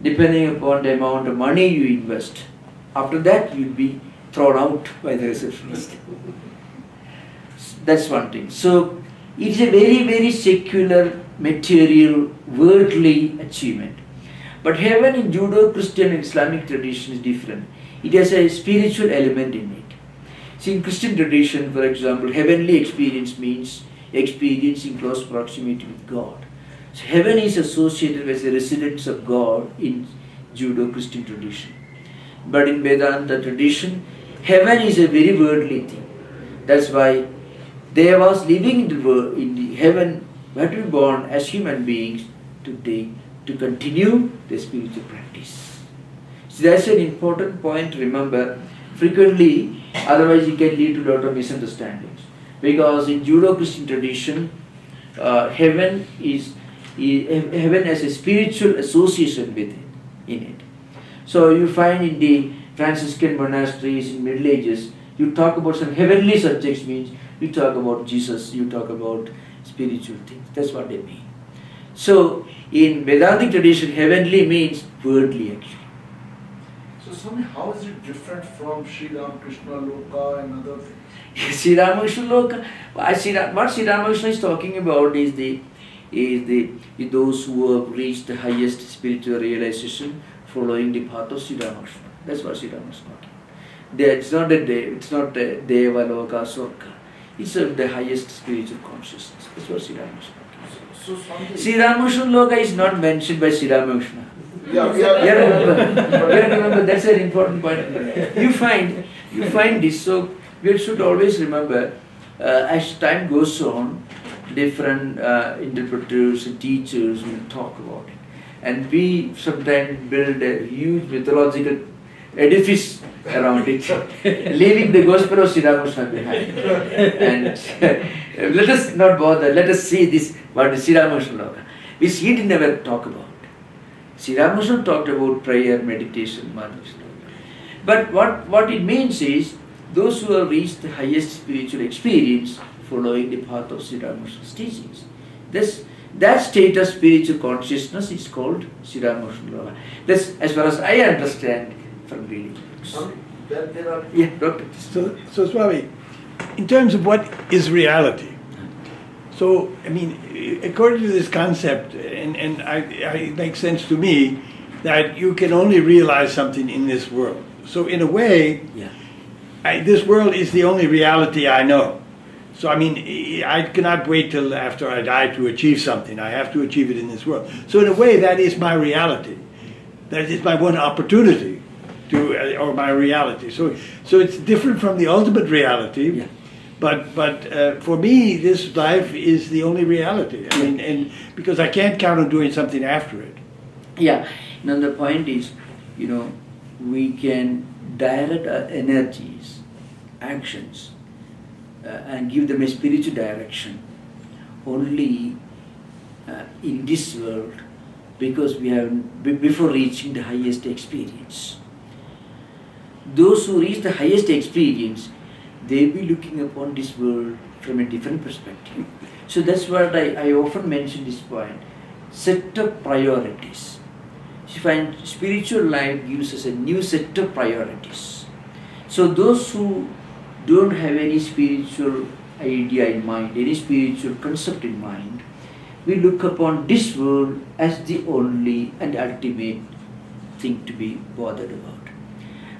Depending upon the amount of money you invest, after that you'll be thrown out by the receptionist. That's one thing. So it's a very, very secular, material, worldly achievement. But heaven in Judeo-Christian and Islamic tradition is different. It has a spiritual element in it. See, in Christian tradition, for example, heavenly experience means experience in close proximity with God. So heaven is associated with the residence of God in Judeo-Christian tradition. But in Vedanta tradition, heaven is a very worldly thing. That's why they was living in the heaven, had to be born as human beings to continue the spiritual practice. So that's an important point to remember frequently, otherwise it can lead to a lot of misunderstandings. Because in Judeo-Christian tradition, heaven has a spiritual association with it, in it. So you find in the Franciscan monasteries in Middle Ages, you talk about some heavenly subjects, means you talk about Jesus, you talk about spiritual things. That's what they mean. So in Vedantic tradition, heavenly means worldly actually. So Swami, how is it different from Sri Ramakrishna Loka and other things? Sri Ramakrishna Loka, what Sri Ramakrishna is talking about is those who have reached the highest spiritual realization following the path of Sri Ramakrishna. That's what Sri Ramakrishna is talking. It's not a Deva Loka Sorka. It's the highest spiritual consciousness. That's what Sri Ramakrishna is talking. So Swami, Sri Ramakrishna Loka is not mentioned by Sri Ramakrishna. yeah. Remember, that's an important point. You find this, so we should always remember, as time goes on, different interpreters and teachers will talk about it. And we sometimes build a huge mythological edifice around it, leaving the gospel of Sri Ramakrishna behind. And let us not bother, let us see this, what is Sri Ramakrishna Loka. Which he did never talk about. Sri Ramakrishna talked about prayer, meditation, madhya. But what it means is, those who have reached the highest spiritual experience following the path of Sri Ramakrishna's teachings. That state of spiritual consciousness is called Sri Ramakrishna Loka. That's as far as I understand from reading books. Then there are Yeah, Doctor. So Swami, in terms of what is reality, so I mean, according to this concept, and it makes sense to me that you can only realize something in this world. So in a way, Yeah. this world is the only reality I know. So I mean, I cannot wait till after I die to achieve something. I have to achieve it in this world. So in a way, that is my reality. That is my one opportunity to, or my reality. So it's different from the ultimate reality. Yeah. But for me, this life is the only reality. I mean, and because I can't count on doing something after it. Yeah. Now the point is, we can direct our energies, actions, and give them a spiritual direction only in this world, because we have before reaching the highest experience. Those who reach the highest experience, they will be looking upon this world from a different perspective. So that's what I often mention this point. Set of priorities. You find spiritual life gives us a new set of priorities. So those who don't have any spiritual idea in mind, any spiritual concept in mind, we look upon this world as the only and ultimate thing to be bothered about.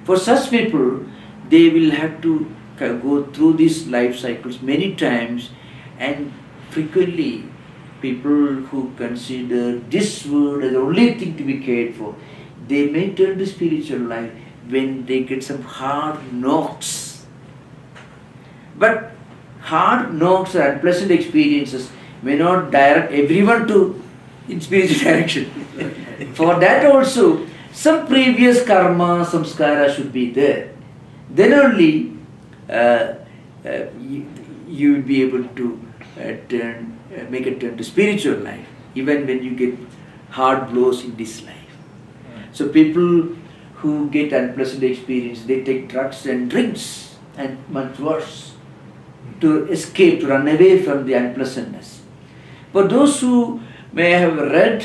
For such people, they will have to go through these life cycles many times, and frequently people who consider this world as the only thing to be cared for, they may turn to spiritual life when they get some hard knocks. But hard knocks or unpleasant experiences may not direct everyone to in spiritual direction. For that also, some previous karma, samskara should be there. Then only you will be able to make a turn to spiritual life, even when you get hard blows in this life. So people who get unpleasant experience, they take drugs and drinks, and much worse, to escape, to run away from the unpleasantness. For those who may have read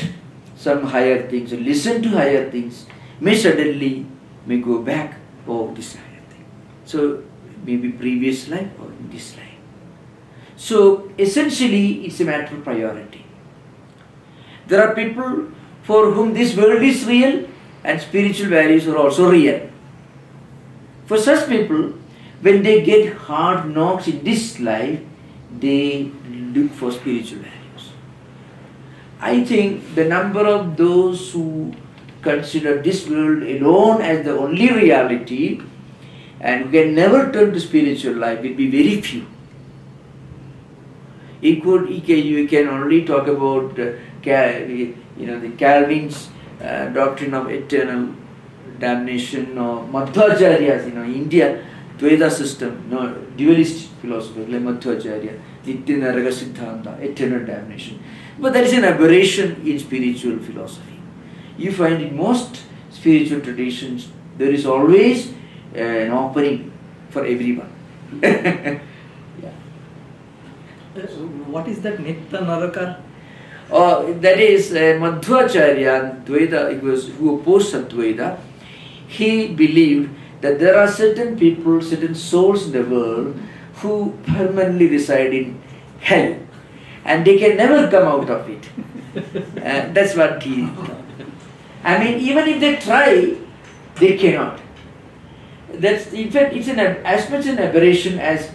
some higher things, or listen to higher things, may suddenly may go back, oh, this higher thing. So maybe previous life or in this life. So essentially it's a matter of priority. There are people for whom this world is real and spiritual values are also real. For such people, when they get hard knocks in this life, they look for spiritual values. I think the number of those who consider this world alone as the only reality and who can never turn to spiritual life will be very few. You can only talk about the Calvin's doctrine of eternal damnation, or Madhvacharyas, India, Advaita system, dualist philosophy like Madhvacharya, Nitya Naraga Siddhanta, eternal damnation. But there is an aberration in spiritual philosophy. You find in most spiritual traditions, there is always an opening for everyone. Yeah. What is that Nitya Naraka? That is Madhvacharya, Advaita, who opposed Advaita. He believed that there are certain people, certain souls in the world who permanently reside in hell and they can never come out of it. That's what he thought. I mean, even if they try, they cannot. That's, in fact, it's as much an aberration as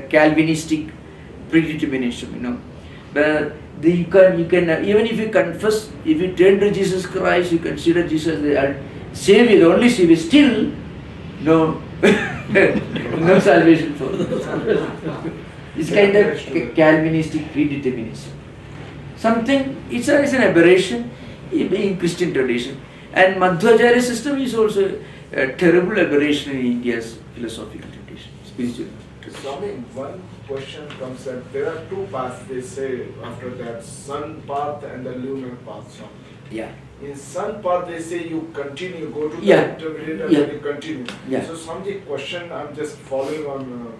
Calvinistic predeterminism, But you can even if you confess, if you turn to Jesus Christ, you consider Jesus the Savior, the only Savior, still no no salvation for them. It's kind of Calvinistic predeterminism. Something, it's an aberration in Christian tradition. And Madhvacharya system is also a terrible aberration in India's philosophical tradition, spiritual tradition. Swami, one question comes that there are two paths, they say after that, sun path and the lunar path. Swami. Yeah. In sun path they say you continue, go to the Yeah. intermediate and Yeah. then you continue. Yeah. So Swami, question I'm just following on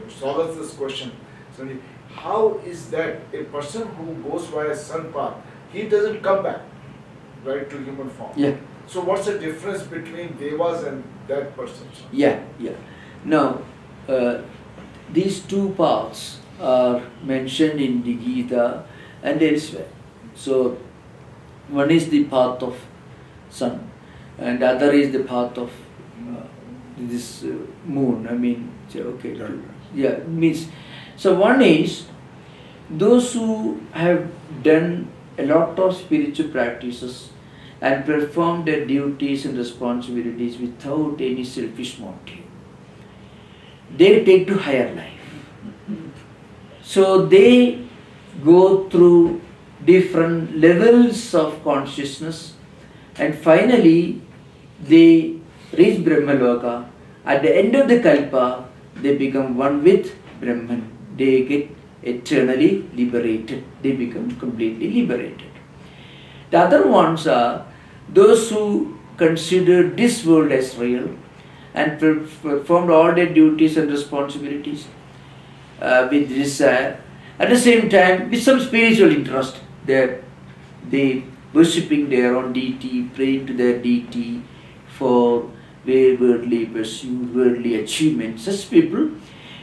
Solace's question. Swami, how is that a person who goes via sun path, he doesn't come back, right, to human form? Yeah. So what's the difference between devas and that person? Swami? Yeah. Now, these two paths are mentioned in the Gita and elsewhere. So, one is the path of sun, and the other is the path of this moon. I mean, okay, yeah, means. So, one is those who have done a lot of spiritual practices and performed their duties and responsibilities without any selfish motive. They take to higher life. So they go through different levels of consciousness and finally they reach Brahmaloka. At the end of the Kalpa, they become one with Brahman. They get eternally liberated. They become completely liberated. The other ones are those who consider this world as real and performed all their duties and responsibilities with desire. At the same time, with some spiritual interest, they worshipping their own deity, praying to their deity for their worldly pursuit, worldly achievement. Such people,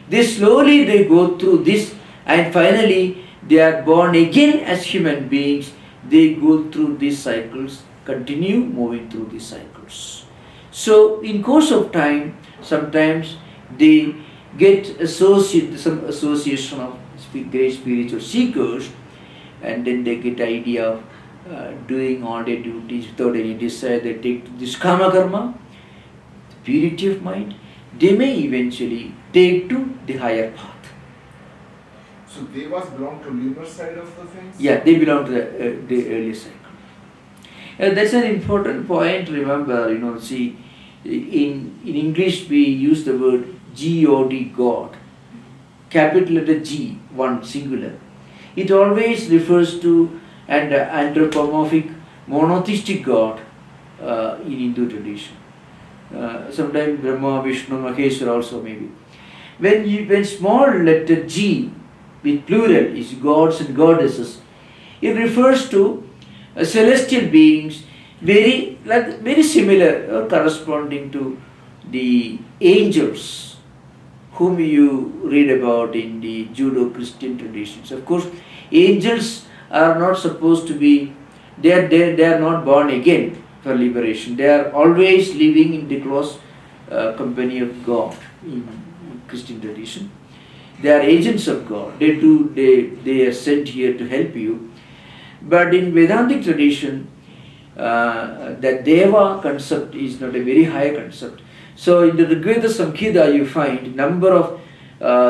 they go through this and finally they are born again as human beings. They go through these cycles, continue moving through these cycles. So in course of time, sometimes they get some association of great spiritual seekers, and then they get idea of doing all their duties without any desire. They take this karma, purity of mind, they may eventually take to the higher path. So devas belong to lunar side of the things? Yeah, they belong to the earlier cycle. That's an important point. Remember, see, in English we use the word God, God, capital letter G, one singular. It always refers to an anthropomorphic, monotheistic God in Hindu tradition. Sometimes Brahma, Vishnu, Maheshwara also maybe. When small letter G with plural is gods and goddesses, it refers to celestial beings very similar or corresponding to the angels whom you read about in the Judo-Christian traditions. Of course, angels are not supposed to be, they are not born again for liberation. They are always living in the close company of God in Christian tradition. They are agents of God. They are sent here to help you. But in Vedantic tradition, that Deva concept is not a very high concept. So in the Rigveda Samhita you find number of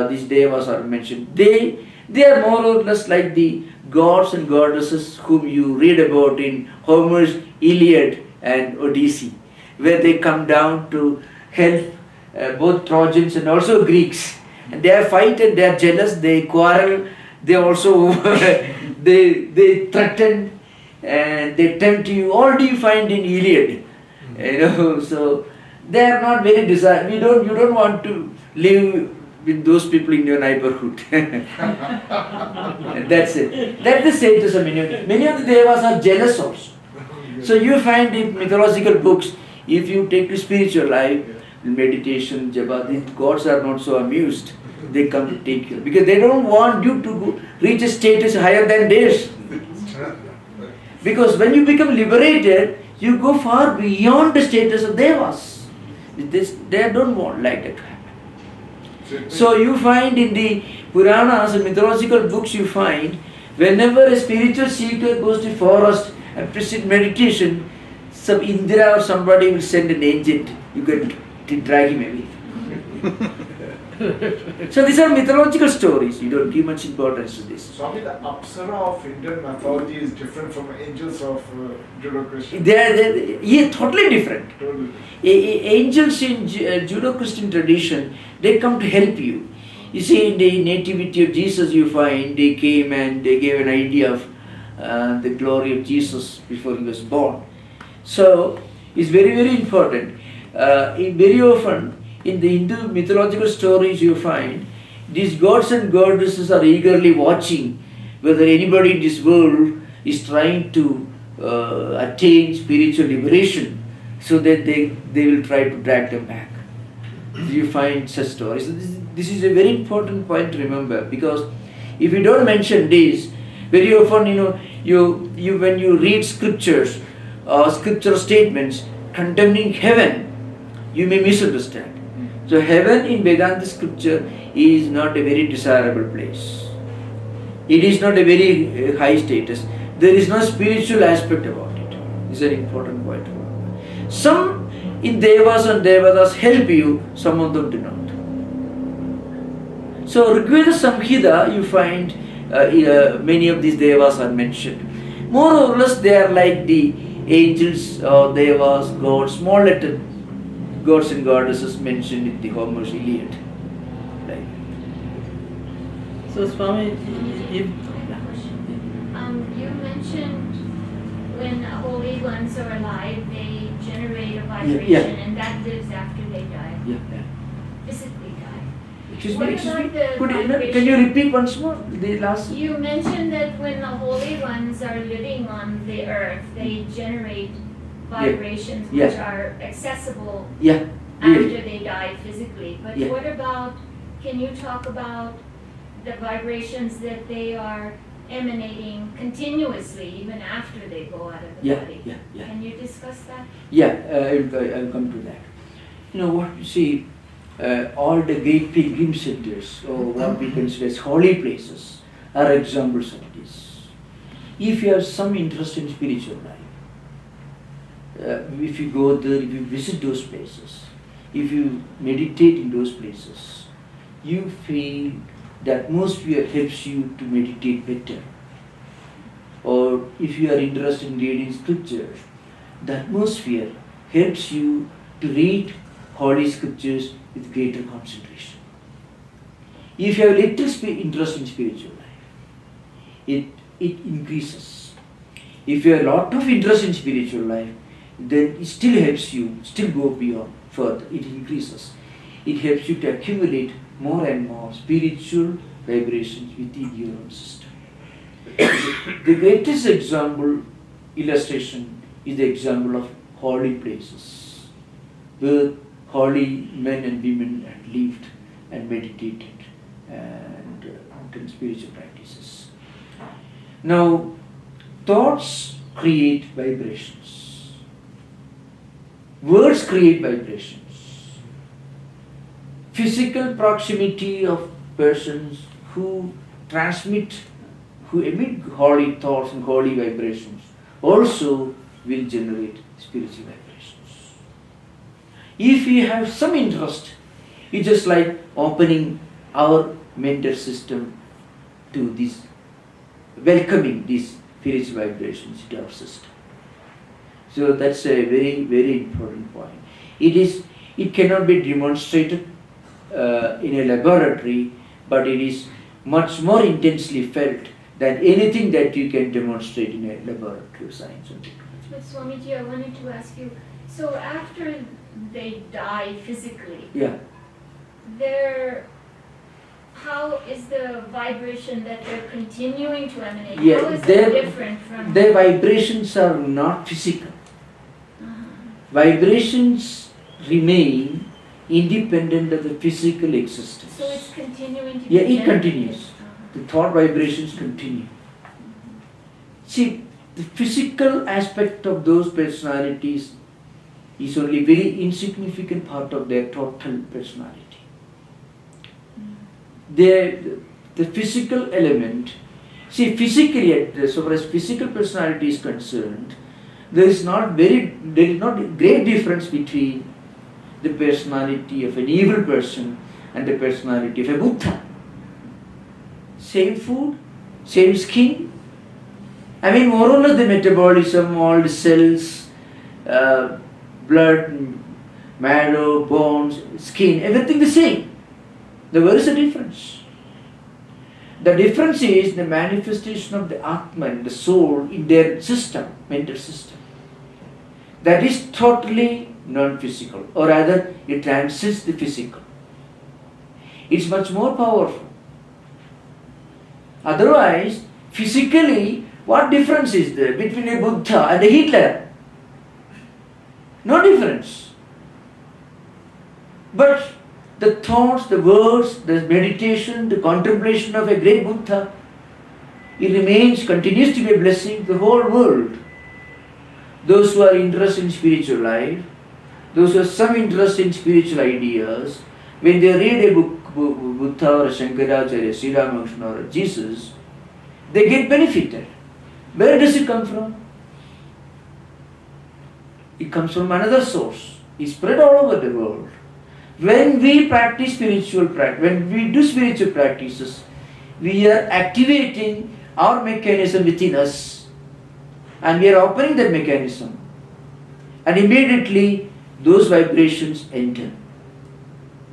these Devas are mentioned. They are more or less like the gods and goddesses whom you read about in Homer's Iliad and Odyssey, where they come down to help both Trojans and also Greeks. And they are fighting, they are jealous, they quarrel, they also they threaten and they tempt you. All do you find in Iliad, So they are not very desirable. You don't want to live with those people in your neighborhood. That's it. That's the status of many of the devas are jealous also. So you find in mythological books, if you take to spiritual life, meditation, japa, the gods are not so amused. They come to take you because they don't want you to reach a status higher than theirs. Because when you become liberated, you go far beyond the status of devas. They don't want like that to happen. So you find in the Puranas and mythological books, you find whenever a spiritual seeker goes to forest and practice meditation, some Indra or somebody will send an agent. You can drag him away. So these are mythological stories. You don't give much importance to this. Swami, the Apsara of Indian mythology is different from angels of Judo-Christian. They're totally different. Totally. Angels in Judo-Christian tradition, they come to help you. You see, in the nativity of Jesus, you find they came and they gave an idea of the glory of Jesus before he was born. So it's very, very important. Very often in the Hindu mythological stories, you find these gods and goddesses are eagerly watching whether anybody in this world is trying to attain spiritual liberation, so that they will try to drag them back. You find such stories. This is a very important point to remember, because if you don't mention this, very often you when you read scriptures or scriptural statements condemning heaven, you may misunderstand. So heaven in Vedanta scripture is not a very desirable place. It is not a very high status. There is no spiritual aspect about it. This is an important point. Some in Devas and Devatas help you, some of them do not. So Rigveda Samhita, you find many of these Devas are mentioned. More or less they are like the angels or Devas, gods, small letter gods and goddesses mentioned in the Homer's Iliad. Right. So Swami, if you mentioned when holy ones are alive, they generate a vibration, Yeah. and that lives after they die, Yeah. physically die. Excuse What me, excuse about me. the Can vibration? you repeat once more the last? You mentioned that when the holy ones are living on the earth, they generate vibrations Yeah. which are accessible Yeah. after Really. they die physically. But Yeah. what about, can you talk about the vibrations that they are emanating continuously even after they go out of the Yeah. body? Yeah. Yeah. Can you discuss that? Yeah. I'll come to that. What you see, all the great pilgrim centers, or what we consider as holy places, are examples of this. If you have some interest in spiritual life, if you go there, if you visit those places, if you meditate in those places, you feel the atmosphere helps you to meditate better. Or if you are interested in reading scriptures, the atmosphere helps you to read holy scriptures with greater concentration. If you have little interest in spiritual life, it increases. If you have a lot of interest in spiritual life, then it still helps you, still go beyond, further, it increases. It helps you to accumulate more and more spiritual vibrations within your own system. The greatest example, illustration, is the example of holy places, where holy men and women had lived and meditated and done spiritual practices. Now, thoughts create vibrations. Words create vibrations. Physical proximity of persons who emit holy thoughts and holy vibrations also will generate spiritual vibrations. If we have some interest, it's just like opening our mental system to this, welcoming these spiritual vibrations into our system. So that's a very, very important point. It cannot be demonstrated in a laboratory, but it is much more intensely felt than anything that you can demonstrate in a laboratory of science and technology. But Swamiji, I wanted to ask you, so after they die physically, how is the vibration that they're continuing to emanate? How is it different from... Their vibrations are not physical. Vibrations remain independent of the physical existence. So it's continuing to be it continues. The thought vibrations continue. See, the physical aspect of those personalities is only a very insignificant part of their total personality. The physical element, see, physically, so far as physical personality is concerned, there is not a great difference between the personality of an evil person and the personality of a Buddha. Same food, same skin. I mean, more or less the metabolism, all the cells, blood, marrow, bones, skin, everything the same. Where is the difference? The difference is the manifestation of the Atman, the soul, in their system, mental system. That is totally non-physical, or rather, it transcends the physical. It's much more powerful. Otherwise, physically, what difference is there between a Buddha and a Hitler? No difference. But the thoughts, the words, the meditation, the contemplation of a great Buddha, it continues to be a blessing to the whole world. Those who are interested in spiritual life, those who have some interest in spiritual ideas, when they read a book, Buddha or Shankaracharya, Sri Ramakrishna or Jesus, they get benefited. Where does it come from? It comes from another source. It's spread all over the world. When we practice when we do spiritual practices, we are activating our mechanism within us, and we are opening that mechanism, and immediately those vibrations enter.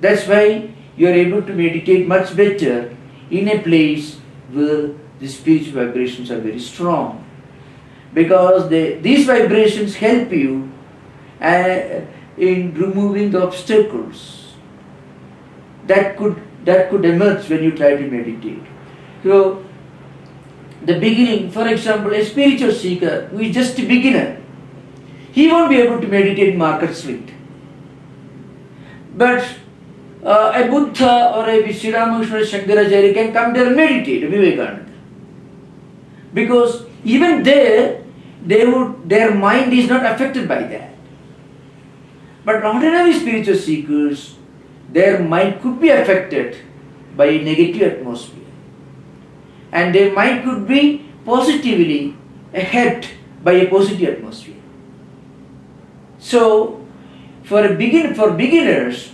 That's why you are able to meditate much better in a place where the spiritual vibrations are very strong, because these vibrations help you in removing the obstacles that could emerge when you try to meditate. So, the beginning, for example, a spiritual seeker who is just a beginner, he won't be able to meditate in Market Street. But a Buddha or a Sri Ramakrishna or Shankaracharya can come there and meditate, Vivekachudamani. Because even there, their mind is not affected by that. But ordinary spiritual seekers, their mind could be affected by a negative atmosphere. And their mind could be positively helped by a positive atmosphere. So, For beginners,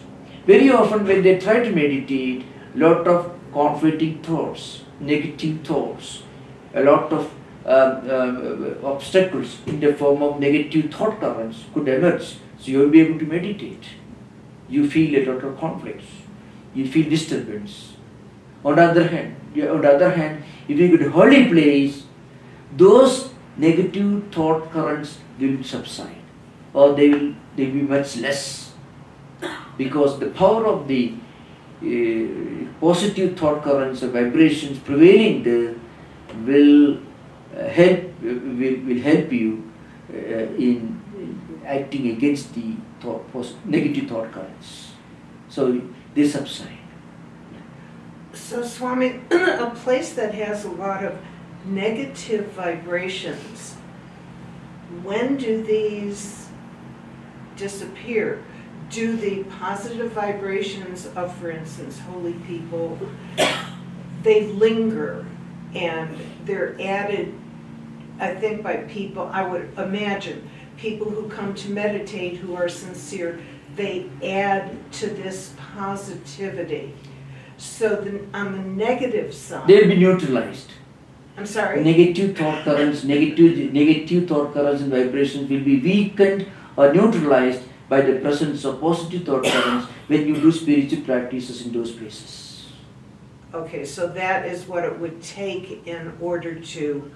very often when they try to meditate, lot of conflicting thoughts, negative thoughts, a lot of obstacles in the form of negative thought currents could emerge. So you will be able to meditate. You feel a lot of conflicts. You feel disturbance. On the other hand, if you go to holy place, those negative thought currents will subside, or they will be much less, because the power of the positive thought currents or vibrations prevailing there will help you in acting against the negative thought currents. So they subside. So Swami, a place that has a lot of negative vibrations, when do these disappear? Do the positive vibrations of, for instance, holy people, they linger and they're added, I think, by people, I would imagine, people who come to meditate who are sincere, they add to this positivity. So then on the negative side, They will be neutralized. I'm sorry? Negative thought currents and vibrations will be weakened or neutralized by the presence of positive thought currents when you do spiritual practices in those places. Okay, so that is what it would take in order to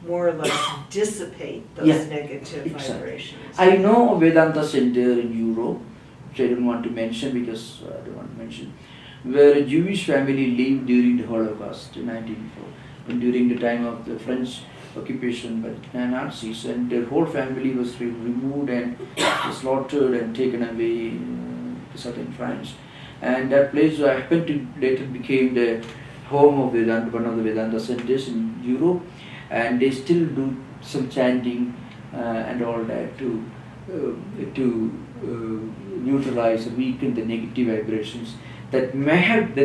more or less dissipate those Yeah, negative exactly. vibrations. I know a Vedanta center in Europe, which I don't want to mention because I don't want to mention, where a Jewish family lived during the Holocaust in 1904, and during the time of the French occupation by the Nazis, and their whole family was removed and slaughtered and taken away to southern France. And that place happened to later became the home of Vedanta, one of the Vedanta centers in Europe, and they still do some chanting and all that to neutralize or weaken the negative vibrations that they may have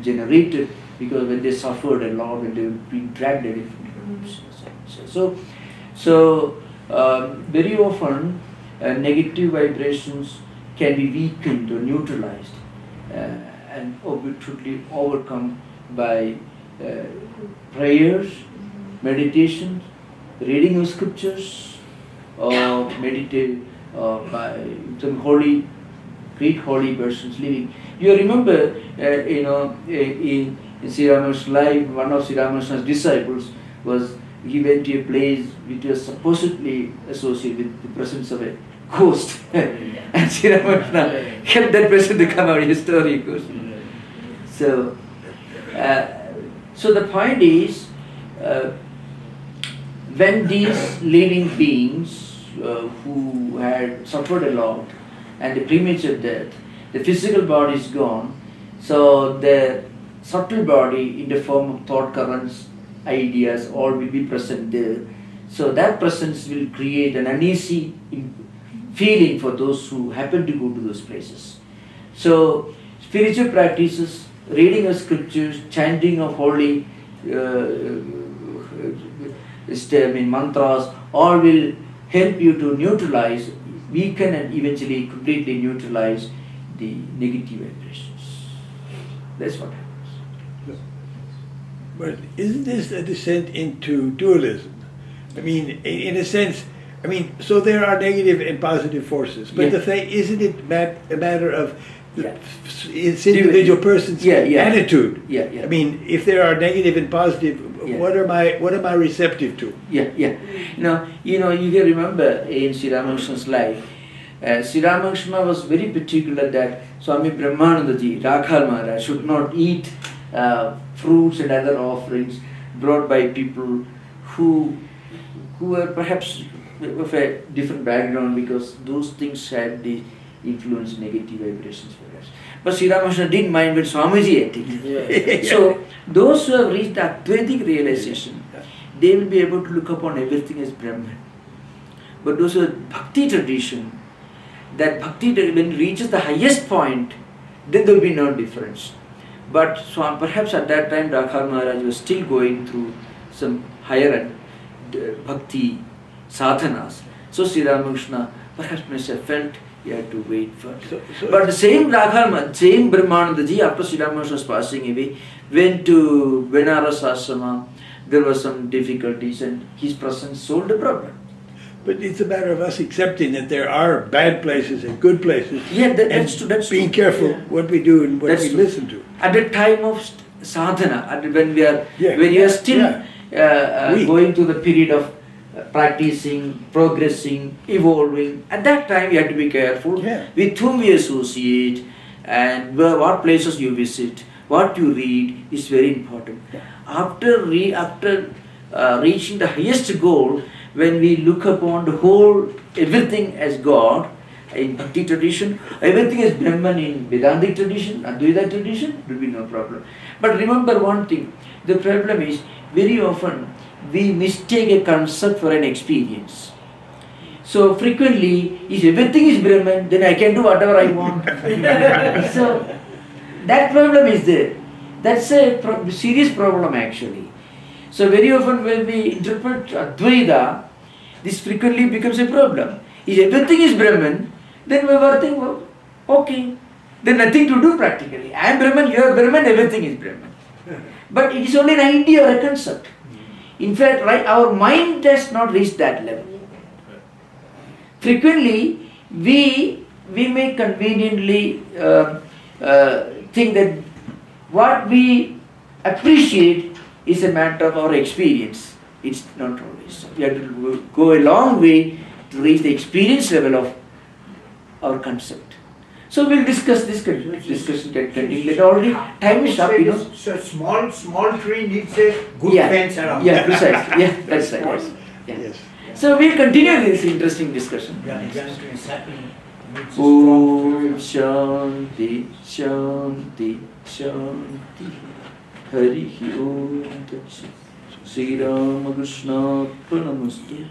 generated, because when they suffered a lot and they were being dragged away from the homes. So very often negative vibrations can be weakened or neutralized and should be overcome by prayers, meditation, reading of scriptures, or meditate by some great holy persons living. You remember, in Sri Rama's life, one of Sri Rama's disciples he went to a place which was supposedly associated with the presence of a ghost, and Sri Ramakrishna helped that person to come out his story, of course. So the point is, when these living beings who had suffered a lot and the premature death, the physical body is gone, so the subtle body in the form of thought currents, ideas, all will be present there. So that presence will create an uneasy feeling for those who happen to go to those places. So spiritual practices, reading of scriptures, chanting of holy mantras, all will help you to neutralize, weaken and eventually completely neutralize the negative vibrations. That's what happens. But isn't this a descent into dualism? I mean, in a sense, so there are negative and positive forces, but Yeah. the thing, isn't it a matter of Yeah. its individual person's attitude? Yeah. I mean, if there are negative and positive, Yeah. what am I receptive to? Yeah. You can remember in Sri Ramakrishna's life, Sri Ramakrishna was very particular that Swami Brahmanandaji, Rakhal Maharaj, should not eat fruits and other offerings brought by people who were perhaps of a different background, because those things had the influence negative vibrations for us. But Sri Ramakrishna didn't mind when Swamiji ate it. So those who have reached the Advaitic realization, they will be able to look upon everything as Brahman. But those who have Bhakti tradition, that Bhakti when it reaches the highest point, then there will be no difference. But perhaps at that time Rakhal Maharaj was still going through some higher Bhakti sadhanas. So Sri Ramakrishna perhaps must have felt You have to wait for it. So- But the same same Brahmanandaji, after Srila Maharaj was passing away, went to Benares Ashrama. There were some difficulties and his presence solved the problem. But it's a matter of us accepting that there are bad places and good places. Yeah, that's and true. That's being true. careful Yeah. what we do and what That's we true. listen to. At the time of sadhana, when we are, Yeah. when you are still Weak. going through the period of practicing, progressing, evolving, at that time you have to be careful Yeah. with whom we associate and what places you visit, what you read is very important. After reaching the highest goal, when we look upon the whole, everything as God, in Bhakti tradition, everything is Brahman in Vedantic tradition, Advaita tradition, there will be no problem. But remember one thing, the problem is very often we mistake a concept for an experience. So frequently, if everything is Brahman, then I can do whatever I want. So that problem is there. That's a serious problem actually. So very often when we interpret Advaita, this frequently becomes a problem. If everything is Brahman, then we were thinking, well, okay, then nothing to do practically. I am Brahman, you are Brahman, everything is Brahman. But it is only an idea or a concept. In fact, right, our mind has not reached that level. Frequently, we may conveniently think that what we appreciate is a matter of our experience. It's not always. We have to go a long way to reach the experience level of our concept. So we'll discuss this discussion later. Already time is up, you know. So small tree needs a good Yeah, fence around. yeah, precisely. Yeah, that's right. Yes. Yeah. Yes. So we'll continue this interesting discussion. Just a second. Needs a strong Om tree. Shanti Shanti Shanti Hari Om Tat Sat. Sri Ramakrishna Pranamustu.